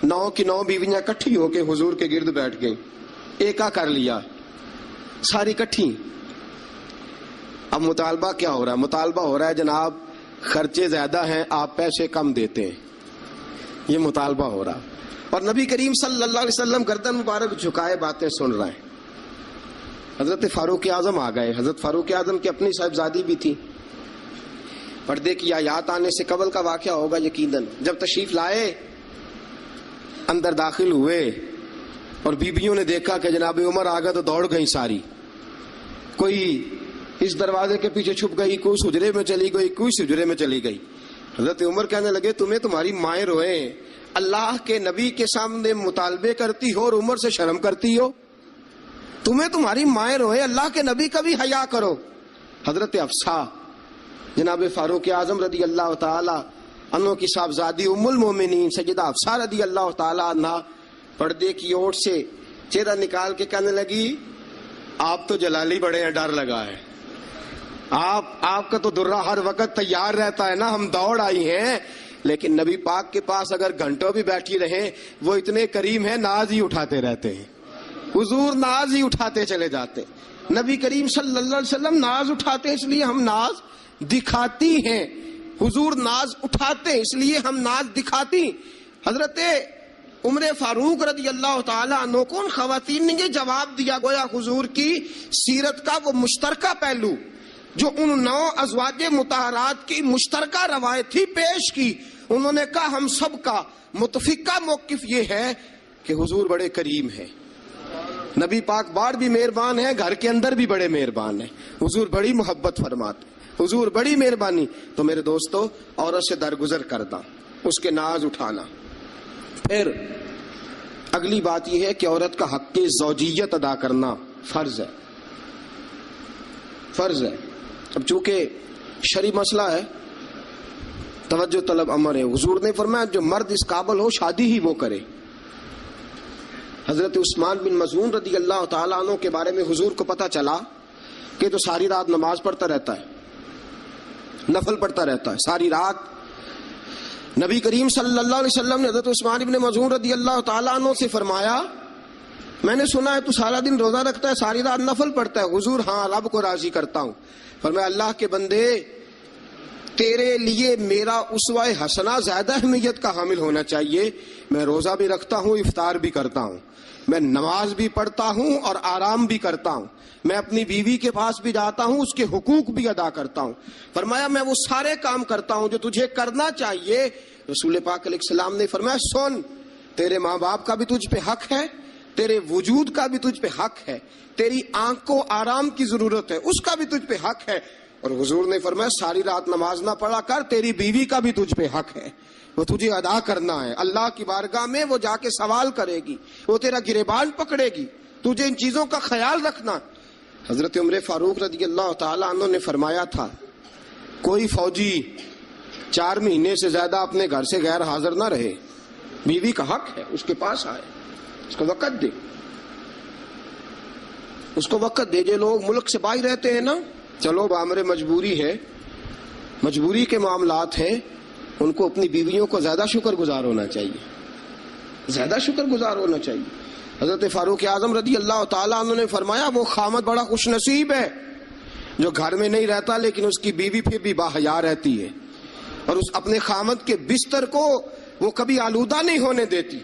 9 کی 9 بیویاں کٹھی ہو کے حضور کے گرد بیٹھ گئیں، ایکا کر لیا، ساری کٹھی۔ اب مطالبہ کیا ہو رہا ہے؟ مطالبہ ہو رہا ہے جناب خرچے زیادہ ہیں، آپ پیسے کم دیتے ہیں، یہ مطالبہ ہو رہا۔ اور نبی کریم صلی اللہ علیہ وسلم گردن مبارک جھکائے باتیں سن رہے ہیں۔ حضرت فاروق اعظم آ گئے، حضرت فاروق اعظم کی اپنی صاحبزادی بھی تھی، پردے کی آیات آنے سے قبل کا واقعہ ہوگا یقیناً۔ جب تشریف لائے اندر داخل ہوئے اور بیبیوں نے دیکھا کہ جناب عمر آ گئے تو دوڑ گئی ساری، کوئی اس دروازے کے پیچھے چھپ گئی، کوئی اس حجرے میں چلی گئی، کوئی اس حجرے میں چلی گئی۔ حضرت عمر کہنے لگے تمہیں تمہاری مائیں روئیں، اللہ کے نبی کے سامنے مطالبے کرتی ہو اور عمر سے شرم کرتی ہو، تمہیں تمہاری مائیں روئیں، اللہ کے نبی کا بھی حیا کرو۔ حضرت حفصہ جناب فاروق اعظم رضی اللہ تعالی عنہ کی صاحبزادی ام المومنین سیدہ حفصہ رضی اللہ تعالی عنہ پردے کی اوٹ سے چہرہ نکال کے کہنے لگی آپ تو جلالی بڑے ہیں، ڈر لگا ہے، آپ کا تو درہ ہر وقت تیار رہتا ہے نا، ہم دوڑ آئی ہیں، لیکن نبی پاک کے پاس اگر گھنٹوں بھی بیٹھی رہیں وہ اتنے کریم ہیں، ناز ہی اٹھاتے رہتے ہیں، حضور ناز ہی اٹھاتے چلے جاتے، نبی کریم صلی اللہ علیہ وسلم ناز اٹھاتے اس لیے ہم ناز دکھاتی ہیں، حضور ناز اٹھاتے اس لیے ہم ناز دکھاتی۔ حضرت عمر فاروق رضی اللہ تعالی عنہ کو ان خواتین نے یہ جواب دیا، گویا حضور کی سیرت کا وہ مشترکہ پہلو جو ان 9 ازواج مطہرات کی مشترکہ روایت تھی پیش کی۔ انہوں نے کہا ہم سب کا متفقہ موقف یہ ہے کہ حضور بڑے کریم ہیں، نبی پاک باہر بھی مہربان ہیں، گھر کے اندر بھی بڑے مہربان ہیں، حضور بڑی محبت فرماتے، حضور بڑی مہربانی۔ تو میرے دوستو عورت سے درگزر کرنا، اس کے ناز اٹھانا۔ پھر اگلی بات یہ ہے کہ عورت کا حق زوجیت ادا کرنا فرض ہے، فرض ہے۔ اب چونکہ شرعی مسئلہ ہے، توجہ طلب امر ہے، حضور نے فرمایا جو مرد اس قابل ہو شادی ہی وہ کرے۔ حضرت عثمان بن مظعون رضی اللہ تعالیٰ عنہ کے بارے میں حضور کو پتہ چلا کہ تو ساری رات نماز پڑھتا رہتا ہے، نفل پڑھتا رہتا ہے ساری رات۔ نبی کریم صلی اللہ علیہ وسلم نے حضرت عثمان بن مظعون رضی اللہ تعالیٰ عنہ سے فرمایا میں نے سنا ہے تو سارا دن روزہ رکھتا ہے, ساری رات نفل پڑھتا ہے. حضور ہاں رب کو راضی کرتا ہوں. فرمایا اللہ کے بندے تیرے لیے میرا اسوہ حسنہ زیادہ اہمیت کا حامل ہونا چاہیے. میں روزہ بھی رکھتا ہوں, افطار بھی کرتا ہوں, میں نماز بھی پڑھتا ہوں اور آرام بھی کرتا ہوں, میں اپنی بیوی کے پاس بھی جاتا ہوں, اس کے حقوق بھی ادا کرتا ہوں. فرمایا میں وہ سارے کام کرتا ہوں جو تجھے کرنا چاہیے. رسول پاک علیہ السلام نے فرمایا سن, تیرے ماں باپ کا بھی تجھ پہ حق ہے, تیرے وجود کا بھی تجھ پہ حق ہے, تیری آنکھ کو آرام کی ضرورت ہے اس کا بھی تجھ پہ حق ہے. اور حضور نے فرمایا ساری رات نماز نہ پڑھا کر, تیری بیوی کا بھی تجھ پہ حق ہے, وہ تجھے ادا کرنا ہے. اللہ کی بارگاہ میں وہ جا کے سوال کرے گی, وہ تیرا گریبان پکڑے گی, تجھے ان چیزوں کا خیال رکھنا. حضرت عمر فاروق رضی اللہ تعالی عنہ نے فرمایا تھا کوئی فوجی 4 مہینے سے زیادہ اپنے گھر سے غیر حاضر نہ رہے. بیوی کا حق ہے, اس کے پاس آئے, اس کو وقت دے, اس کو وقت دے. جو لوگ ملک سے باہر رہتے ہیں نا, چلو بامر مجبوری ہے, مجبوری کے معاملات ہیں, ان کو اپنی بیویوں کو زیادہ شکر گزار ہونا چاہیے, زیادہ شکر گزار ہونا چاہیے. حضرت فاروق اعظم رضی اللہ تعالیٰ عنہ نے فرمایا وہ خامد بڑا خوش نصیب ہے جو گھر میں نہیں رہتا لیکن اس کی بیوی پھر بھی باحیا رہتی ہے, اور اس اپنے خامد کے بستر کو وہ کبھی آلودہ نہیں ہونے دیتی.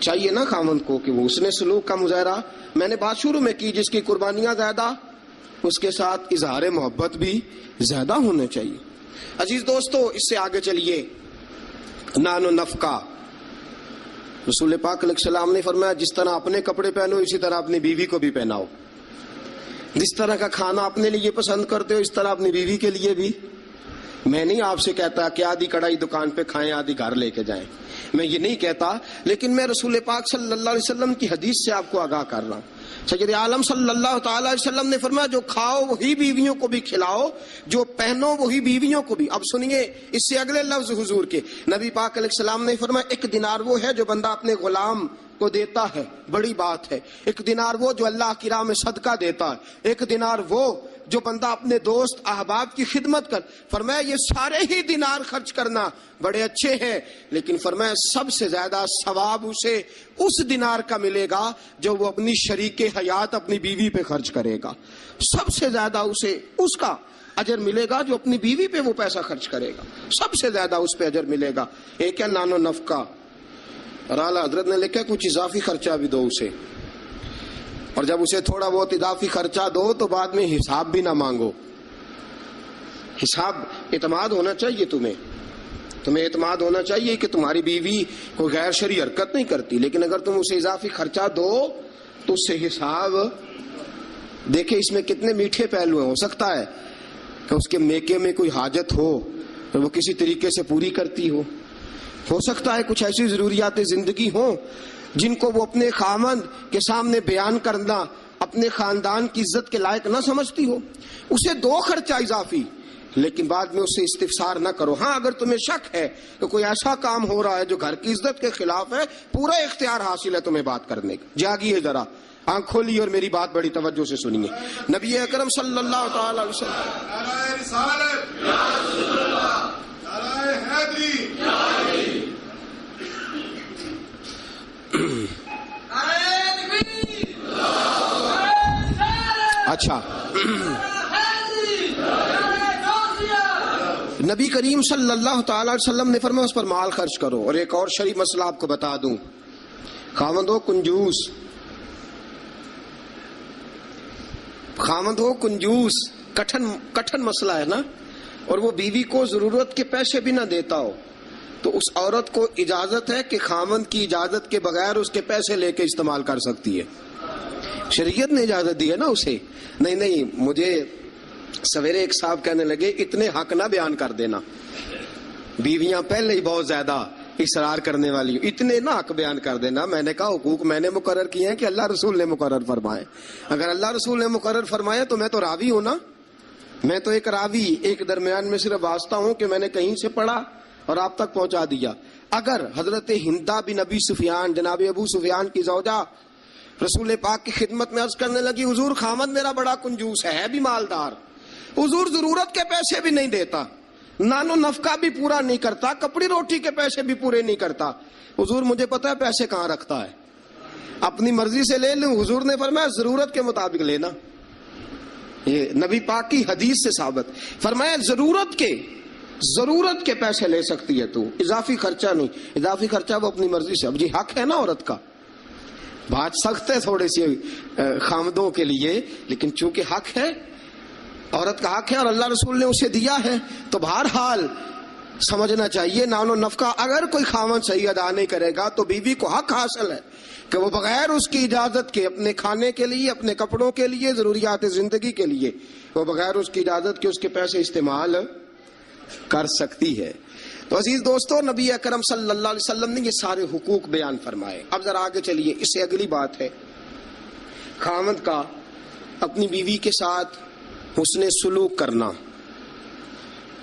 چاہیے نا خامد کو کہ وہ اس نے سلوک کا مظاہرہ, میں نے بات شروع میں کی, جس کی قربانیاں زیادہ اس کے ساتھ اظہار محبت بھی زیادہ ہونا چاہیے. عزیز دوستو, اس سے آگے چلیے. نان و نفقہ, رسول پاک علیہ السلام نے فرمایا جس طرح اپنے کپڑے پہنو اسی طرح اپنی بیوی کو بھی پہناؤ. جس طرح کا کھانا اپنے لیے پسند کرتے ہو اس طرح اپنی بیوی کے لیے بھی. میں نہیں آپ سے کہتا کہ آدھی کڑھائی دکان پہ کھائیں آدھی گھر لے کے جائیں, میں یہ نہیں کہتا, لیکن میں رسول پاک صلی اللہ علیہ وسلم کی حدیث سے آپ کو آگاہ کر رہا ہوں. سید عالم صلی اللہ تعالی علیہ وسلم نے فرمایا جو کھاؤ وہی بیویوں کو بھی کھلاؤ, جو پہنو وہی بیویوں کو بھی. اب سنیے اس سے اگلے لفظ حضور کے. نبی پاک علیہ السلام نے فرمایا 1 دینار وہ ہے جو بندہ اپنے غلام کو دیتا ہے, بڑی بات ہے. 1 دینار وہ جو اللہ کی راہ میں صدقہ دیتا ہے. 1 دینار وہ جو بندہ اپنے دوست احباب کی خدمت کر. فرمایا یہ سارے ہی دینار خرچ کرنا بڑے اچھے ہیں, لیکن فرمایا سب سے زیادہ ثواب اسے اس دینار کا ملے گا جو وہ اپنی شریک حیات اپنی بیوی پہ خرچ کرے گا. سب سے زیادہ اسے اس کا اجر ملے گا جو اپنی بیوی پہ وہ پیسہ خرچ کرے گا, سب سے زیادہ اس پہ اجر ملے گا. ایک ہے نان و نفقہ, اور اعلیٰ حضرت نے لکھا کچھ اضافی خرچہ بھی دو اسے, اور جب اسے تھوڑا بہت اضافی خرچہ دو تو بعد میں حساب بھی نہ مانگو. حساب اعتماد ہونا چاہیے, تمہیں اعتماد ہونا چاہیے کہ تمہاری بیوی کوئی غیر شرعی حرکت نہیں کرتی, لیکن اگر تم اسے اضافی خرچہ دو تو اس سے حساب دیکھیں. اس میں کتنے میٹھے پہلو ہیں. ہو سکتا ہے کہ اس کے میکے میں کوئی حاجت ہو وہ کسی طریقے سے پوری کرتی ہو سکتا ہے کچھ ایسی ضروریات زندگی ہوں جن کو وہ اپنے خامند کے سامنے بیان کرنا اپنے خاندان کی عزت کے لائق نہ سمجھتی ہو. اسے دو خرچہ اضافی, لیکن بعد میں اس سے استفسار نہ کرو. ہاں اگر تمہیں شک ہے کہ کوئی ایسا کام ہو رہا ہے جو گھر کی عزت کے خلاف ہے, پورا اختیار حاصل ہے تمہیں بات کرنے کا. جاگیے ذرا, آنکھ کھولیے اور میری بات بڑی توجہ سے سنیے. نبی اکرم صلی اللہ تعالی علیہ وسلم اچھا نبی کریم صلی اللہ تعالی علیہ وسلم نے فرمایا اس پر مال خرچ کرو. اور ایک اور شرعی مسئلہ آپ کو بتا دوں, خاوند ہو کنجوس, کٹھن مسئلہ ہے نا, اور وہ بیوی کو ضرورت کے پیسے بھی نہ دیتا ہو, تو اس عورت کو اجازت ہے کہ خاوند کی اجازت کے بغیر اس کے پیسے لے کے استعمال کر سکتی ہے. شریعت نے اجازت دی ہے نا اسے. نہیں, مجھے سویرے ایک صاحب کہنے لگے اتنے حق نہ بیان کر دینا, بیویاں پہلے ہی بہت زیادہ اصرار کرنے والی, اتنے نہ حق بیان کر دینا. میں نے کہا حقوق میں نے مقرر کیے ہیں کہ اللہ رسول نے مقرر فرمائے. اگر اللہ رسول نے مقرر فرمائے تو میں تو راوی ہوں نا, میں تو ایک راوی, ایک درمیان میں صرف واسطہ ہوں کہ میں نے کہیں سے پڑھا اور آپ تک پہنچا دیا. اگر حضرت ہندہ بن ابی سفیان, جناب ابو سفیان کی زوجہ, رسول پاک کی خدمت میں عرض کرنے لگی حضور خامد میرا بڑا کنجوس ہے بھی مالدار, حضور ضرورت کے پیسے بھی نہیں دیتا, نان و نفقہ بھی پورا نہیں کرتا, کپڑی روٹی کے پیسے بھی پورے نہیں کرتا, حضور مجھے پتا ہے پیسے کہاں رکھتا ہے, اپنی مرضی سے لے لوں، حضور نے فرمایا ضرورت کے مطابق لینا. یہ نبی پاک کی حدیث سے ثابت. فرمایا ضرورت کے پیسے لے سکتی ہے تو، اضافی خرچہ نہیں. اضافی خرچہ وہ اپنی مرضی سے. اب جی حق ہے نا عورت کا، بات سخت ہے تھوڑی سی خامدوں کے لیے، لیکن چونکہ حق ہے، عورت کا حق ہے اور اللہ رسول نے اسے دیا ہے، تو بہرحال سمجھنا چاہیے نان و نفقہ اگر کوئی خاوند صحیح ادا نہیں کرے گا تو بیوی کو حق حاصل ہے کہ وہ بغیر اس کی اجازت کے اپنے کھانے کے لیے، اپنے کپڑوں کے لیے، ضروریات زندگی کے لیے وہ بغیر اس کی اجازت کے اس کے پیسے استعمال کر سکتی ہے. تو عزیز دوستو، نبی اکرم صلی اللہ علیہ وسلم نے یہ سارے حقوق بیان فرمائے. اب ذرا آگے چلیے، اس سے اگلی بات ہے خاوند کا اپنی بیوی کے ساتھ حسن سلوک کرنا.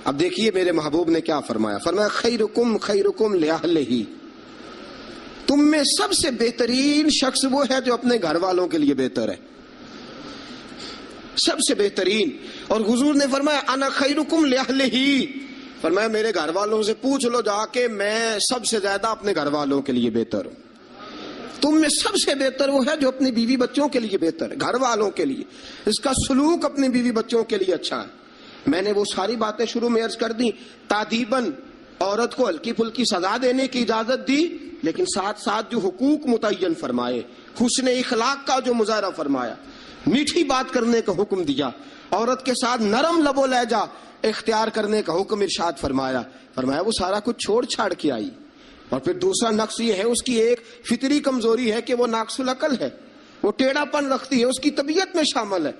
اب دیکھیے میرے محبوب نے کیا فرمایا. فرمایا خیرکم لأہلہ، تم میں سب سے بہترین شخص وہ ہے جو اپنے گھر والوں کے لیے بہتر ہے، سب سے بہترین. اور حضور نے فرمایا انا خیرکم لأہلہ، فرمایا میرے گھر والوں سے پوچھ لو جا کے، میں سب سے زیادہ اپنے گھر والوں کے لیے بہتر ہوں. تم میں سب سے بہتر وہ ہے جو اپنی بیوی بچوں کے لیے بہتر ہے، گھر والوں کے لیے، اس کا سلوک اپنی بیوی بچوں کے لیے اچھا ہے. میں نے وہ ساری باتیں شروع میں عرض کر دی. تادیباً عورت کو ہلکی پھلکی سزا دینے کی اجازت دی، لیکن ساتھ ساتھ جو حقوق متعین فرمائے، حسن اخلاق کا جو مظاہرہ فرمایا، میٹھی بات کرنے کا حکم دیا، عورت کے ساتھ نرم لب و لہجہ اختیار کرنے کا حکم ارشاد فرمایا. فرمایا وہ سارا کچھ چھوڑ چھاڑ کے آئی. اور پھر دوسرا نقص یہ ہے، اس کی ایک فطری کمزوری ہے کہ وہ ناقص العقل ہے، وہ ٹیڑھا پن رکھتی ہے، اس کی طبیعت میں شامل ہے.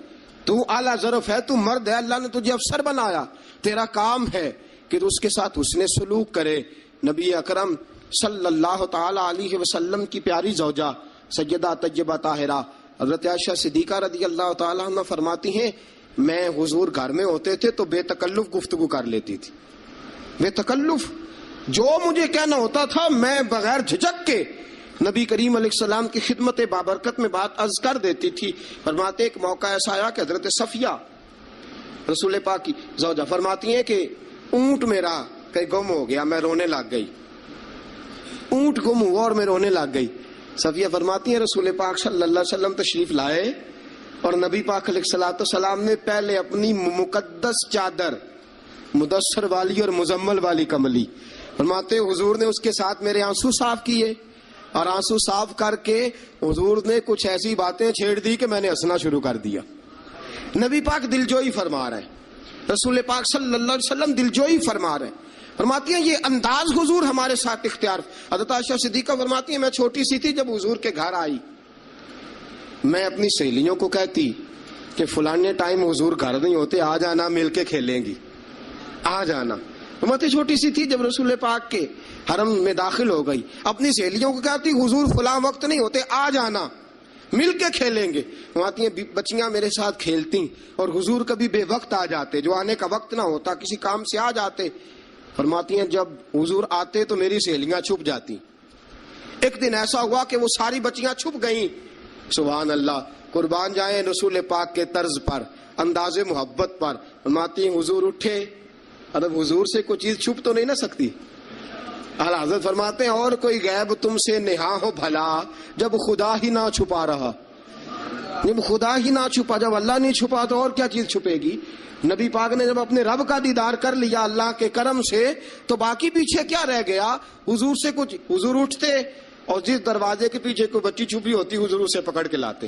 تو اعلیٰ ظرف ہے، تو مرد ہے، اللہ نے تجھے افسر بنایا، تیرا کام ہے کہ تو اس کے ساتھ حسن سلوک کرے. نبی اکرم صلی اللہ تعالی علیہ وسلم کی پیاری زوجہ سیدہ طیبہ طاہرہ حضرت عائشہ صدیقہ رضی اللہ تعالی عنہ فرماتی ہیں، میں حضور گھر میں ہوتے تھے تو بے تکلف گفتگو کر لیتی تھی. بے تکلف، جو مجھے کہنا ہوتا تھا میں بغیر جھجک کے نبی کریم علیہ السلام کی خدمت بابرکت میں بات عرض کر دیتی تھی. فرماتے ایک موقع ایسا آیا کہ حضرت صفیہ رسول پاک کی زوجہ فرماتی ہیں کہ اونٹ میرا کہیں گم ہو گیا، میں رونے لگ گئی. اونٹ گم ہوا اور میں رونے لگ گئی. صفیہ فرماتی ہیں رسول پاک صلی اللہ علیہ وسلم تشریف لائے اور نبی پاک علیہ الصلوۃ والسلام نے پہلے اپنی مقدس چادر مدثر والی اور مزمل والی کملی، فرماتے حضور نے اس کے ساتھ میرے آنسو صاف کیے، اور آنسو صاف کر کے حضور نے کچھ ایسی باتیں چھیڑ دی کہ میں نے ہنسنا شروع کر دیا. نبی پاک دلجوئی فرما رہے ہیں، رسول پاک صلی اللہ علیہ وسلم دلجوئی فرما رہے ہیں. فرماتی ہیں یہ انداز حضور ہمارے ساتھ اختیار. حضرت عائشہ صدیقہ فرماتی ہیں میں چھوٹی سی تھی جب حضور کے گھر آئی، میں اپنی سہیلیوں کو کہتی کہ فلانے ٹائم حضور گھر نہیں ہوتے، آ جانا مل کے کھیلیں گی، آ جانا. فرماتی چھوٹی سی تھی جب رسول پاک کے حرم میں داخل ہو گئی، اپنی سہیلیوں کو کہتی حضور فلاں وقت نہیں ہوتے، آ جانا مل کے کھیلیں گے. فرماتی ہیں بچیاں میرے ساتھ کھیلتی اور حضور کبھی بے وقت آ جاتے، جو آنے کا وقت نہ ہوتا کسی کام سے آ جاتے. فرماتی ہیں جب حضور آتے تو میری سہیلیاں چھپ جاتی. ایک دن ایسا ہوا کہ وہ ساری بچیاں چھپ گئیں. سبحان اللہ، قربان جائیں رسول پاک کے طرز پر، انداز محبت پر. فرماتی ہیں حضور اٹھے، اب حضور سے کوئی چیز چھپ تو نہیں نہ سکتی. اعلیٰ حضرت فرماتے ہیں اور کوئی غیب تم سے نہا ہو بھلا جب خدا ہی نہ چھپا رہا. جب خدا ہی نہ چھپا، جب اللہ نہیں چھپا تو اور کیا چیز چھپے گی. نبی پاک نے جب اپنے رب کا دیدار کر لیا اللہ کے کرم سے تو باقی پیچھے کیا رہ گیا. حضور سے کچھ، حضور اٹھتے اور جس دروازے کے پیچھے کوئی بچی چھپی ہوتی حضور اسے پکڑ کے لاتے،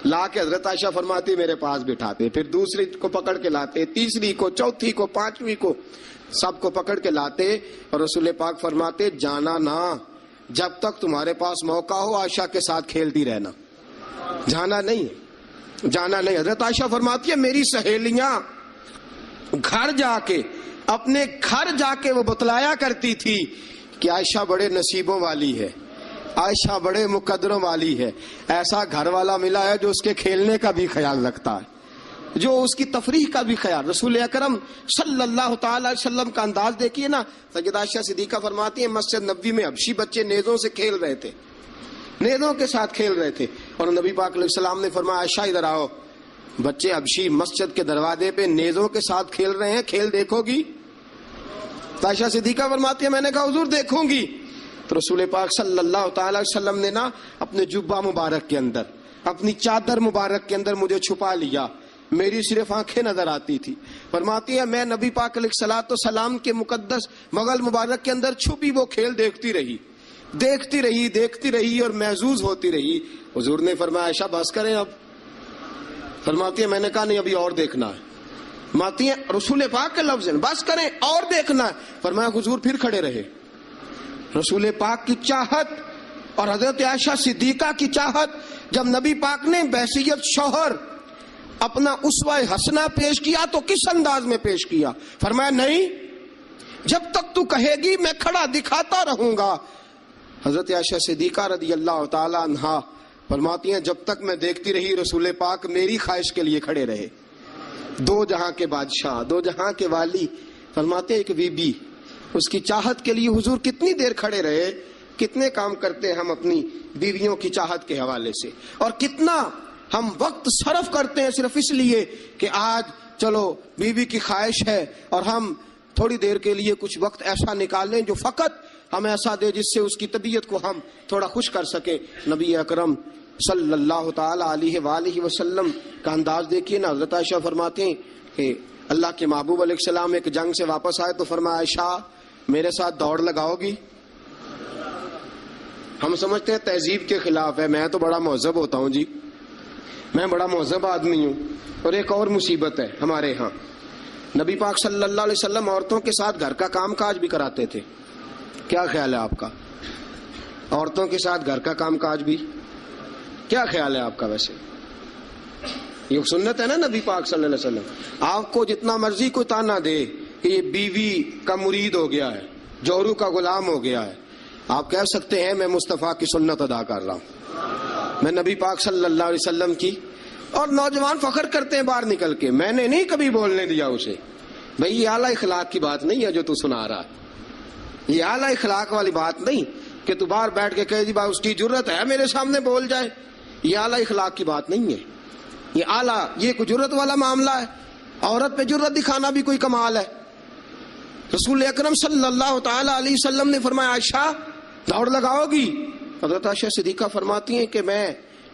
لا کے حضرت عائشہ فرماتی میرے پاس بٹھاتے، پھر دوسری کو پکڑ کے لاتے، تیسری کو، چوتھی کو، پانچویں کو، سب کو پکڑ کے لاتے. اور رسول پاک فرماتے جانا نہ، جب تک تمہارے پاس موقع ہو عائشہ کے ساتھ کھیلتی رہنا، جانا نہیں، جانا نہیں. حضرت عائشہ فرماتی ہے میری سہیلیاں گھر جا کے، اپنے گھر جا کے وہ بتلایا کرتی تھی کہ عائشہ بڑے نصیبوں والی ہے، عائشہ بڑے مقدروں والی ہے، ایسا گھر والا ملا ہے جو اس کے کھیلنے کا بھی خیال رکھتا ہے، جو اس کی تفریح کا بھی خیال. رسول اکرم صلی اللہ تعالی علیہ وسلم کا انداز دیکھیے نا. سیدہ عائشہ صدیقہ فرماتی ہیں مسجد نبوی میں حبشی بچے نیزوں سے کھیل رہے تھے، نیزوں کے ساتھ کھیل رہے تھے، اور نبی پاک علیہ السلام نے فرمایا عائشہ ادھر آؤ، بچے حبشی مسجد کے دروازے پہ نیزوں کے ساتھ کھیل رہے ہیں، کھیل دیکھو گی؟ عائشہ صدیقہ فرماتی ہے میں نے کہا حضور دیکھوں گی. تو رسول پاک صلی اللہ تعالی وسلم نے نا اپنے جبہ مبارک کے اندر، اپنی چادر مبارک کے اندر مجھے چھپا لیا، میری صرف آنکھیں نظر آتی تھی. فرماتی ہے میں نبی پاک علیہ الصلوۃ والسلام کے مقدس مغل مبارک کے اندر چھپی وہ کھیل دیکھتی رہی اور محظوظ ہوتی رہی. حضور نے فرمایا عائشہ بس کریں اب. فرماتی ہے میں نے کہا نہیں ابھی اور دیکھنا ہے. فرماتی ہیں رسول پاک کے لفظ ہیں بس کریں اور دیکھنا ہے. فرمایا حضور پھر کھڑے رہے. رسول پاک کی چاہت اور حضرت عائشہ صدیقہ کی چاہت، جب نبی پاک نے بحیثیت شوہر اپنا اسوہ حسنہ پیش کیا تو کس انداز میں پیش کیا؟ فرمایا نہیں جب تک تو کہے گی میں کھڑا دکھاتا رہوں گا. حضرت عائشہ صدیقہ رضی اللہ تعالی عنہا فرماتی ہیں جب تک میں دیکھتی رہی رسول پاک میری خواہش کے لیے کھڑے رہے. دو جہاں کے بادشاہ، دو جہاں کے والی، فرماتے ہیں ایک بی بی اس کی چاہت کے لیے حضور کتنی دیر کھڑے رہے. کتنے کام کرتے ہیں ہم اپنی بیویوں کی چاہت کے حوالے سے، اور کتنا ہم وقت صرف کرتے ہیں صرف اس لیے کہ آج چلو بیوی کی خواہش ہے اور ہم تھوڑی دیر کے لیے کچھ وقت ایسا نکال لیں جو فقط ہمیں ایسا دے جس سے اس کی طبیعت کو ہم تھوڑا خوش کر سکیں. نبی اکرم صلی اللہ تعالی علیہ وآلہ وسلم کا انداز دیکھیے نا. حضرت عائشہ فرماتے ہیں کہ اللہ کے محبوب علیہ السلام ایک جنگ سے واپس آئے تو فرمایا عائشہ میرے ساتھ دوڑ لگاؤ گی؟ ہم سمجھتے ہیں تہذیب کے خلاف ہے، میں تو بڑا مہذب ہوتا ہوں جی، میں بڑا مہذب آدمی ہوں. اور ایک اور مصیبت ہے ہمارے ہاں، نبی پاک صلی اللہ علیہ وسلم عورتوں کے ساتھ گھر کا کام کاج بھی کراتے تھے. کیا خیال ہے آپ کا؟ عورتوں کے ساتھ گھر کا کام کاج بھی کیا خیال ہے آپ کا؟ ویسے یہ سنت ہے نا نبی پاک صلی اللہ علیہ وسلم. آپ کو جتنا مرضی کوئی تانا دے کہ یہ بیوی کا مرید ہو گیا ہے، جوہرو کا غلام ہو گیا ہے، آپ کہہ سکتے ہیں میں مصطفیٰ کی سنت ادا کر رہا ہوں، میں نبی پاک صلی اللہ علیہ وسلم کی. اور نوجوان فخر کرتے ہیں باہر نکل کے، میں نے نہیں کبھی بولنے دیا اسے. بھئی یہ اعلیٰ اخلاق کی بات نہیں ہے جو تو سنا رہا ہے، یہ اعلیٰ اخلاق والی بات نہیں کہ تو باہر بیٹھ کے کہے جی بھائی اس کی جرت ہے میرے سامنے بول جائے. یہ اعلیٰ اخلاق کی بات نہیں ہے، یہ اعلیٰ یہ کوئی جرت والا معاملہ ہے. عورت پہ جرت دکھانا بھی کوئی کمال ہے. رسول اکرم صلی اللہ تعالی علیہ وسلم نے فرمایا عائشہ دوڑ لگاؤ گی؟ حضرت عائشہ صدیقہ فرماتی ہیں کہ میں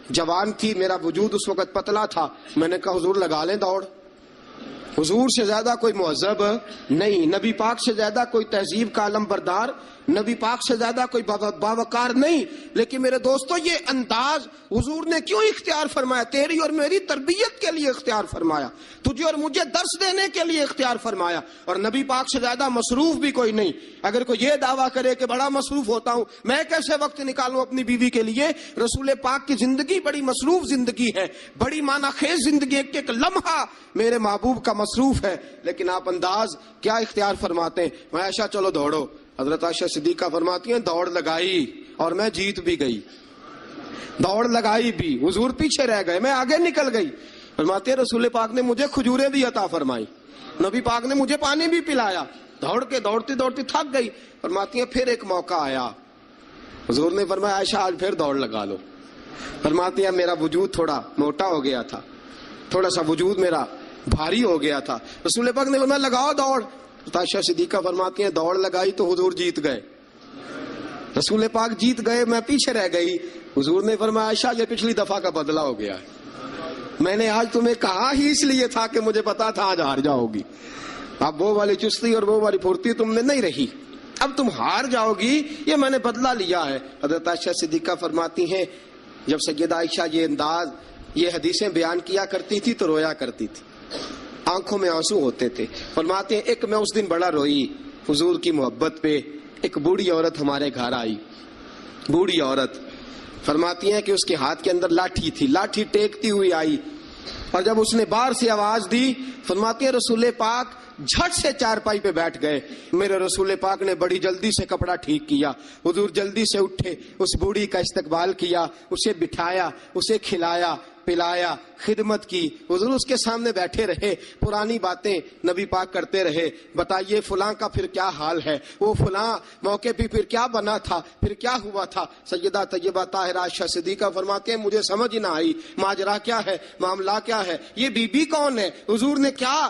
جوان تھی، میرا وجود اس وقت پتلا تھا، میں نے کہا حضور لگا لیں دوڑ. حضور سے زیادہ کوئی مہذب نہیں، نبی پاک سے زیادہ کوئی تہذیب کا علم بردار، نبی پاک سے زیادہ کوئی باوقار نہیں. لیکن میرے دوستو یہ انداز حضور نے کیوں اختیار فرمایا؟ تیری اور میری تربیت کے لیے اختیار فرمایا، تجھے اور مجھے درس دینے کے لیے اختیار فرمایا. اور نبی پاک سے زیادہ مصروف بھی کوئی نہیں. اگر کوئی یہ دعویٰ کرے کہ بڑا مصروف ہوتا ہوں، میں کیسے وقت نکالوں اپنی بیوی کے لیے؟ رسول پاک کی زندگی بڑی مصروف زندگی ہے، بڑی معنی خیز زندگی، ایک ایک لمحہ میرے محبوب کا مصروف ہے. لیکن آپ انداز کیا اختیار فرماتے ہیں؟ عائشہ چلو دوڑو. حضرت عائشہ صدیقہ فرماتی ہیں دوڑ لگائی اور میں جیت بھی گئی. دوڑ لگائی بھی، حضور پیچھے رہ گئے، میں آگے نکل گئی. فرماتے ہیں رسول پاک نے مجھے کھجوریں بھی عطا فرمائی، نبی پاک نے مجھے پانی بھی پلایا. دوڑتی تھک گئی. فرماتی ہیں پھر ایک موقع آیا، حضور نے فرمایا عائشہ آج پھر دوڑ لگا لو. فرماتی ہیں میرا وجود تھوڑا موٹا ہو گیا تھا، تھوڑا سا وجود میرا بھاری ہو گیا تھا. رسول پاک نے فرمایا لگاؤ دوڑ. عائشہ صدیقہ فرماتی ہیں دوڑ لگائی تو حضور جیت گئے. رسول پاک جیت گئے، میں پیچھے رہ گئی. حضور نے فرمایا عائشہ یہ پچھلی دفعہ کا بدلہ ہو گیا ہے، میں نے آج تمہیں کہا ہی اس لیے تھا کہ مجھے پتا تھا آج ہار جاؤ گی. اب وہ والی چستی اور وہ والی پھرتی تم نے نہیں رہی، اب تم ہار جاؤ گی، یہ میں نے بدلہ لیا ہے. حضرت عائشہ صدیقہ فرماتی ہیں جب سیدہ عائشہ یہ انداز یہ حدیثیں بیان کیا کرتی تھی تو رویا کرتی تھی، آنکھوں میں آنسو ہوتے تھے. فرماتے ہیں ایک میں اس دن بڑا روئی حضور کی محبت پہ. ایک بوڑھی عورت ہمارے گھر آئی، بوڑھی عورت. فرماتی ہیں کہ اس کے ہاتھ کے اندر لاٹھی تھی، لاٹھی ٹیکتی ہوئی آئی، اور جب اس نے باہر سے آواز دی فرماتی ہیں رسول پاک جھٹ سے چارپائی پہ بیٹھ گئے. میرے رسول پاک نے بڑی جلدی سے کپڑا ٹھیک کیا. حضور جلدی سے اٹھے، اس بوڑھی کا استقبال کیا، اسے بٹھایا، اسے کھلایا پلایا، خدمت کی. حضور اس کے سامنے بیٹھے رہے، پرانی باتیں نبی پاک کرتے رہے. بتائیے فلاں کا پھر کیا حال ہے، وہ فلاں موقع پہ پھر کیا بنا تھا، پھر کیا ہوا تھا. سیدہ طیبہ طاہرہ عائشہ صدیقہ فرماتے ہیں مجھے سمجھ نہ آئی ماجرا کیا ہے، معاملہ کیا ہے، یہ بی بی کون ہے، حضور نے کیا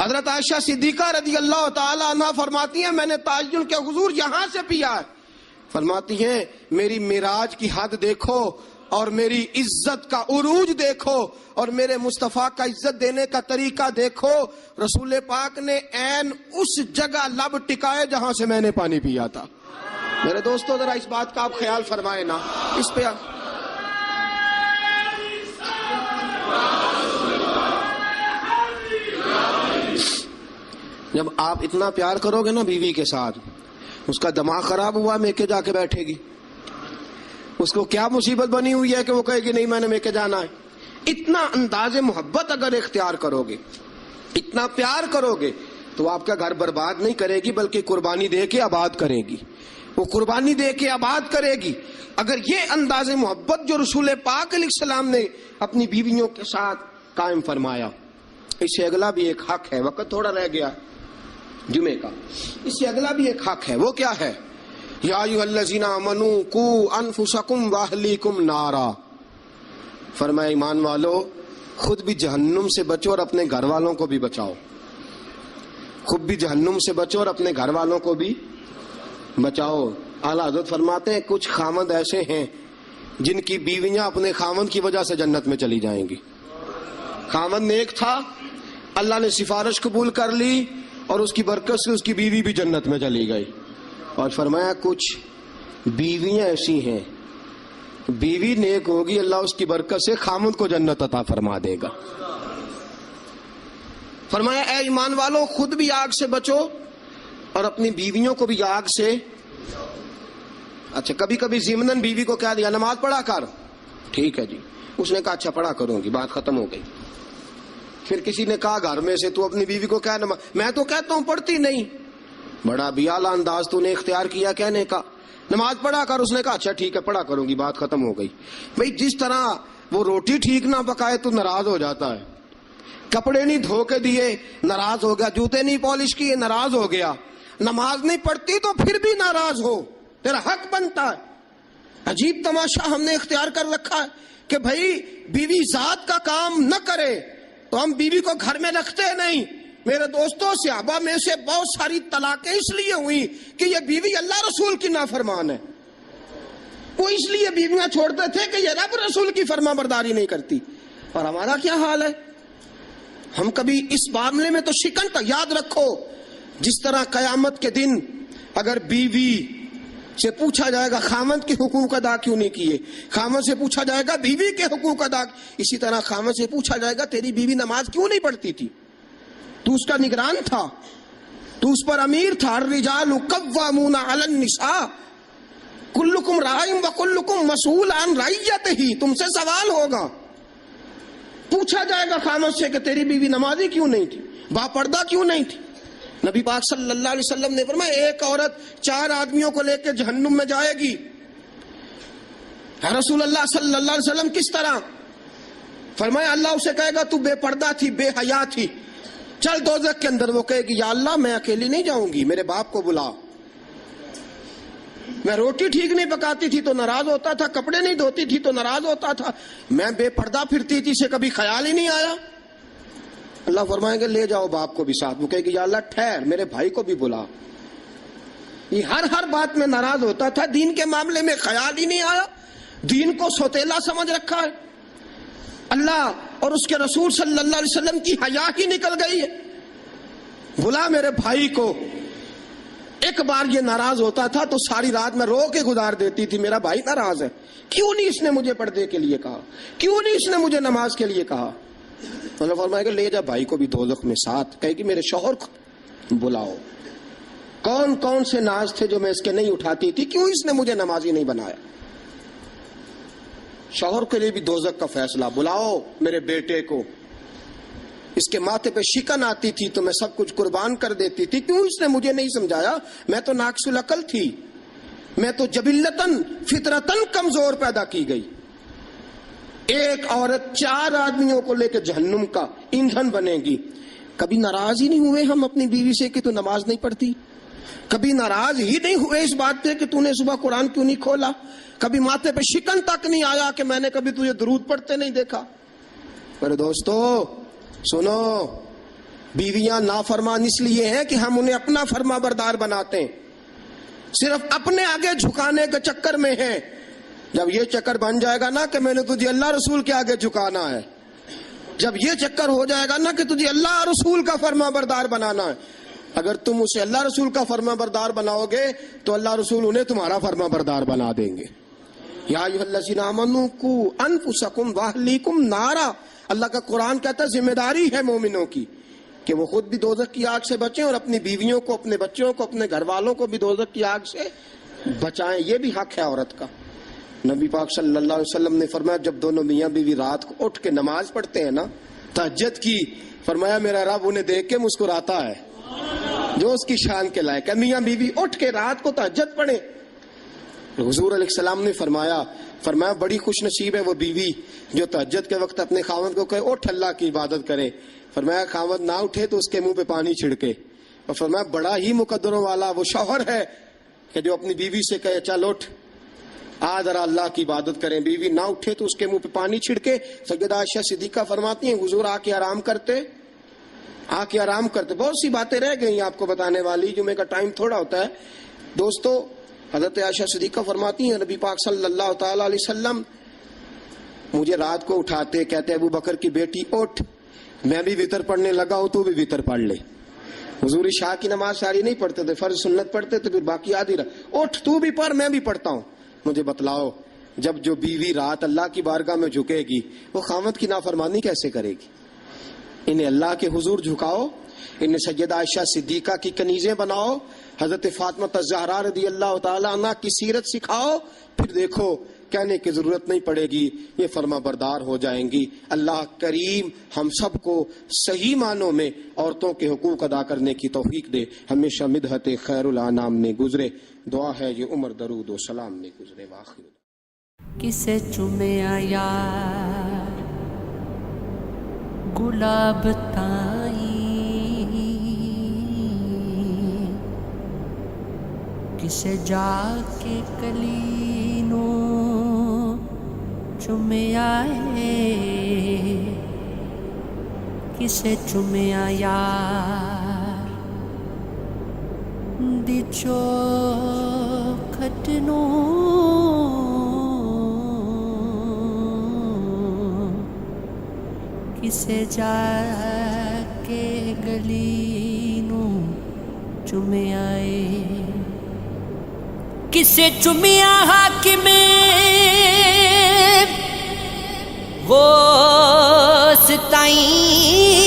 حضرت عائشہ صدیقہ رضی اللہ تعالی عنہ فرماتی ہیں میں نے تعین کے حضور یہاں سے پیا ہے. فرماتی ہیں میری معراج کی حد دیکھو اور میری عزت کا عروج دیکھو اور میرے مصطفیٰ کا عزت دینے کا طریقہ دیکھو. رسول پاک نے عین اس جگہ لب ٹکائے جہاں سے میں نے پانی پیا تھا. میرے دوستو ذرا اس بات کا آپ خیال فرمائیں نا. اس پہ جب آپ اتنا پیار کرو گے نا بیوی کے ساتھ، اس کا دماغ خراب ہوا میکے جا کے بیٹھے گی. اس کو کیا مصیبت بنی ہوئی ہے کہ وہ کہے گی نہیں میں نے میکے جانا ہے. اتنا انداز محبت اگر اختیار کرو گے، اتنا پیار کرو گے تو آپ کا گھر برباد نہیں کرے گی بلکہ قربانی دے کے آباد کرے گی. وہ قربانی دے کے آباد کرے گی. اگر یہ انداز محبت جو رسول پاک علیہ السلام نے اپنی بیویوں کے ساتھ قائم فرمایا. اس سے اگلا بھی ایک حق ہے، وقت تھوڑا رہ گیا جمعے کا. اس سے اگلا بھی ایک حق ہے. وہ کیا ہے؟ یا ایھا الذین آمنوا قوا انفسکم واہلیکم نارا. فرمایا ایمان والو خود بھی جہنم سے بچو اور اپنے گھر والوں کو بھی بچاؤ. خود بھی جہنم سے بچو اور اپنے گھر والوں کو بھی بچاؤ. اعلیٰ حضرت فرماتے ہیں کچھ خاوند ایسے ہیں جن کی بیویاں اپنے خاوند کی وجہ سے جنت میں چلی جائیں گی. خاوند نیک تھا، اللہ نے سفارش قبول کر لی اور اس کی برکت سے اس کی بیوی بھی جنت میں چلی گئی. اور فرمایا کچھ بیویاں ایسی ہیں، بیوی نیک ہوگی اللہ اس کی برکت سے خاوند کو جنت عطا فرما دے گا. فرمایا اے ایمان والو خود بھی آگ سے بچو اور اپنی بیویوں کو بھی آگ سے. اچھا کبھی کبھی ضمناً بیوی کو کہہ دیا نماز پڑھا کر، ٹھیک ہے جی. اس نے کہا اچھا پڑھا کروں گی، بات ختم ہو گئی. پھر کسی نے کہا گھر میں سے تو اپنی بیوی کو کہہ نماز، میں تو کہتا ہوں پڑھتی نہیں. بڑا بھی اعلیٰ انداز تو نے اختیار کیا کہنے کا، نماز پڑھا کر. اس نے کہا اچھا ٹھیک ہے پڑھا کروں گی، بات ختم ہو گئی. بھئی جس طرح وہ روٹی ٹھیک نہ پکائے تو ناراض ہو جاتا ہے، کپڑے نہیں دھو کے دیے ناراض ہو گیا، جوتے نہیں پالش کیے ناراض ہو گیا، نماز نہیں پڑھتی تو پھر بھی ناراض ہو، تیرا حق بنتا ہے. عجیب تماشا ہم نے اختیار کر رکھا ہے کہ بھائی بیوی ذات کا کام نہ کرے تو ہم بیوی کو گھر میں رکھتے نہیں. میرے دوستوں صحابہ میں سے بہت ساری طلاقیں اس لیے ہوئی کہ یہ بیوی اللہ رسول کی نافرمان ہے. وہ اس لیے بیویاں چھوڑتے تھے کہ یہ رب رسول کی فرما برداری نہیں کرتی. اور ہمارا کیا حال ہے؟ ہم کبھی اس معاملے میں تو شکن تک یاد رکھو. جس طرح قیامت کے دن اگر بیوی سے پوچھا جائے گا خاوند کے حقوق ادا کیوں نہیں کیے، خاوند سے پوچھا جائے گا بیوی کے حقوق ادا، اسی طرح خاوند سے پوچھا جائے گا تیری بیوی نماز کیوں نہیں پڑھتی تھی، تو اس کا نگران تھا، تو اس پر امیر تھا. الرجال قوامون علی النساء کلکم راع وکلکم مسئول عن رعیتہ. تم سے سوال ہوگا، پوچھا جائے گا خاوند سے کہ تیری بیوی نمازی کیوں نہیں تھی، با پردہ کیوں نہیں تھی. نبی پاک صلی اللہ علیہ وسلم نے فرمایا ایک عورت 4 آدمیوں کو لے کے جہنم میں جائے گی. رسول اللہ صلی اللہ علیہ وسلم کس طرح؟ فرمایا اللہ اسے کہے گا تو بے پردہ تھی، بے حیا تھی، چل دوزخ کے اندر. وہ کہے گی یا اللہ میں اکیلی نہیں جاؤں گی، میرے باپ کو بلا. میں روٹی ٹھیک نہیں پکاتی تھی تو ناراض ہوتا تھا، کپڑے نہیں دھوتی تھی تو ناراض ہوتا تھا، میں بے پردہ پھرتی تھی سے کبھی خیال ہی نہیں آیا. اللہ فرمائیں گے لے جاؤ باپ کو بھی ساتھ. وہ کہے گی یا اللہ ٹھہر میرے بھائی کو بھی بلا. یہ ہر بات میں ناراض ہوتا تھا، دین کے معاملے میں خیال ہی نہیں آیا، دین کو سوتیلا سمجھ رکھا ہے. اللہ اور اس کے رسول صلی اللہ علیہ وسلم کی حیا ہی نکل گئی ہے. بلا میرے بھائی کو. ایک بار یہ ناراض ہوتا تھا تو ساری رات میں رو کے گزار دیتی تھی، میرا بھائی ناراض ہے، کیوں نہیں اس نے مجھے پردے کے لیے کہا، کیوں نہیں اس نے مجھے نماز کے لیے کہا. اللہ فرمائے گا لے جا بھائی کو بھی دوزخ میں ساتھ. کہے گی میرے شوہر کو بلاؤ. کون کون سے ناز تھے جو میں اس کے نہیں اٹھاتی تھی، کیوں اس نے مجھے نمازی نہیں بنایا. شوہر کے لیے بھی دوزخ کا فیصلہ. بلاؤ میرے بیٹے کو، اس کے ماتھے پہ شکن آتی تھی تو میں سب کچھ قربان کر دیتی تھی، کیوں اس نے مجھے نہیں سمجھایا. میں تو ناقص العقل تھی، میں تو جبلتاً فطرتاً کمزور پیدا کی گئی. ایک عورت 4 آدمیوں کو لے کے جہنم کا ایندھن بنے گی. کبھی ناراض ہی نہیں ہوئے ہم اپنی بیوی سے کہ تو نماز نہیں پڑھتی، کبھی ناراض ہی نہیں ہوئے اس بات پہ کہ تو نے صبح قرآن کیوں نہیں کھولا، کبھی ماتھے پہ شکن تک نہیں آیا کہ میں نے کبھی تجھے درود پڑھتے نہیں دیکھا. میرے دوستو سنو، بیویاں نافرمان اس لیے ہیں کہ ہم انہیں اپنا فرما بردار بناتے ہیں، صرف اپنے آگے جھکانے کے چکر میں ہیں۔ جب یہ چکر بن جائے گا نا کہ میں نے تجھے اللہ رسول کے آگے جھکانا ہے، جب یہ چکر ہو جائے گا نا کہ تجھے اللہ رسول کا فرما بردار بنانا ہے، اگر تم اسے اللہ رسول کا فرما بردار بناؤ گے تو اللہ رسول انہیں تمہارا فرما بردار بنا دیں گے۔ یا ایھا الذین آمنوا قوا انفسکم واہلیکم نارا، اللہ کا قرآن کہتا ہے ذمہ داری ہے مومنوں کی کہ وہ خود بھی دوزخ کی آگ سے بچیں اور اپنی بیویوں کو، اپنے بچوں کو، اپنے گھر والوں کو بھی دوزخ کی آگ سے بچائیں۔ یہ بھی حق ہے عورت کا۔ نبی پاک صلی اللہ علیہ وسلم نے فرمایا جب دونوں میاں بیوی رات کو اٹھ کے نماز پڑھتے ہیں نا تہجد کی، فرمایا میرا رب انہیں دیکھ کے مسکراتا ہے جو اس کی شان کے لائق ہے۔ میاں بیوی اٹھ کے رات کو تہجد پڑھیں۔ حضور علیہ السلام نے فرمایا بڑی خوش نصیب ہے وہ بیوی جو تہجد کے وقت اپنے خاوند کو کہے اٹھ اللہ کی عبادت کرے۔ فرمایا خاوند نہ اٹھے تو اس کے منہ پہ پانی چھڑکے، اور فرمایا بڑا ہی مقدروں والا وہ شوہر ہے کہ جو اپنی بیوی سے کہے چل اٹھ ذرا اللہ کی عبادت کریں، بیوی نہ اٹھے تو اس کے منہ پہ پانی چھڑکے۔ سیدہ عائشہ صدیقہ فرماتی ہیں حضور آ کے آرام کرتے۔ بہت سی باتیں رہ گئی آپ کو بتانے والی، جمعے کا ٹائم تھوڑا ہوتا ہے دوستو۔ حضرت عائشہ صدیقہ فرماتی ہیں نبی پاک صلی اللہ تعالی علیہ وسلم مجھے رات کو اٹھاتے، کہتے ابو بکر کی بیٹی اٹھ، میں بھی وتر پڑھنے لگا ہوں تو بھی وتر پڑھ لے۔ حضور عشاء کی نماز ساری نہیں پڑھتے تھے، فرض سنت پڑھتے تھے، پھر باقی آدھی رات اٹھ تو بھی پڑھ میں بھی پڑھتا ہوں۔ مجھے بتلاؤ جب جو بیوی رات اللہ کی بارگاہ میں جھکے گی وہ خاوند کی نافرمانی کیسے کرے گی؟ انہیں اللہ کے حضور جھکاؤ، انہیں سیدہ عائشہ صدیقہ کی کنیزیں بناؤ، حضرت فاطمہ الزہرا رضی اللہ تعالی عنہ کی سیرت سکھاؤ، پھر دیکھو کہنے کی ضرورت نہیں پڑے گی، یہ فرما بردار ہو جائیں گی۔ اللہ کریم ہم سب کو صحیح معنوں میں عورتوں کے حقوق ادا کرنے کی توفیق دے، ہمیشہ مدحت خیر الانام میں گزرے۔ دعا ہے یہ عمر درود و سلام میں گزرے۔ واخر کسے چومیا یار گلاب تائیں، کسے جا کے کلی نو چومیا ہے، کسے چومیا یار دی چوکھٹ نو، کسے جا کے گلی نو چومیا ہے، کسے چومیا حاکم غوث تائیں،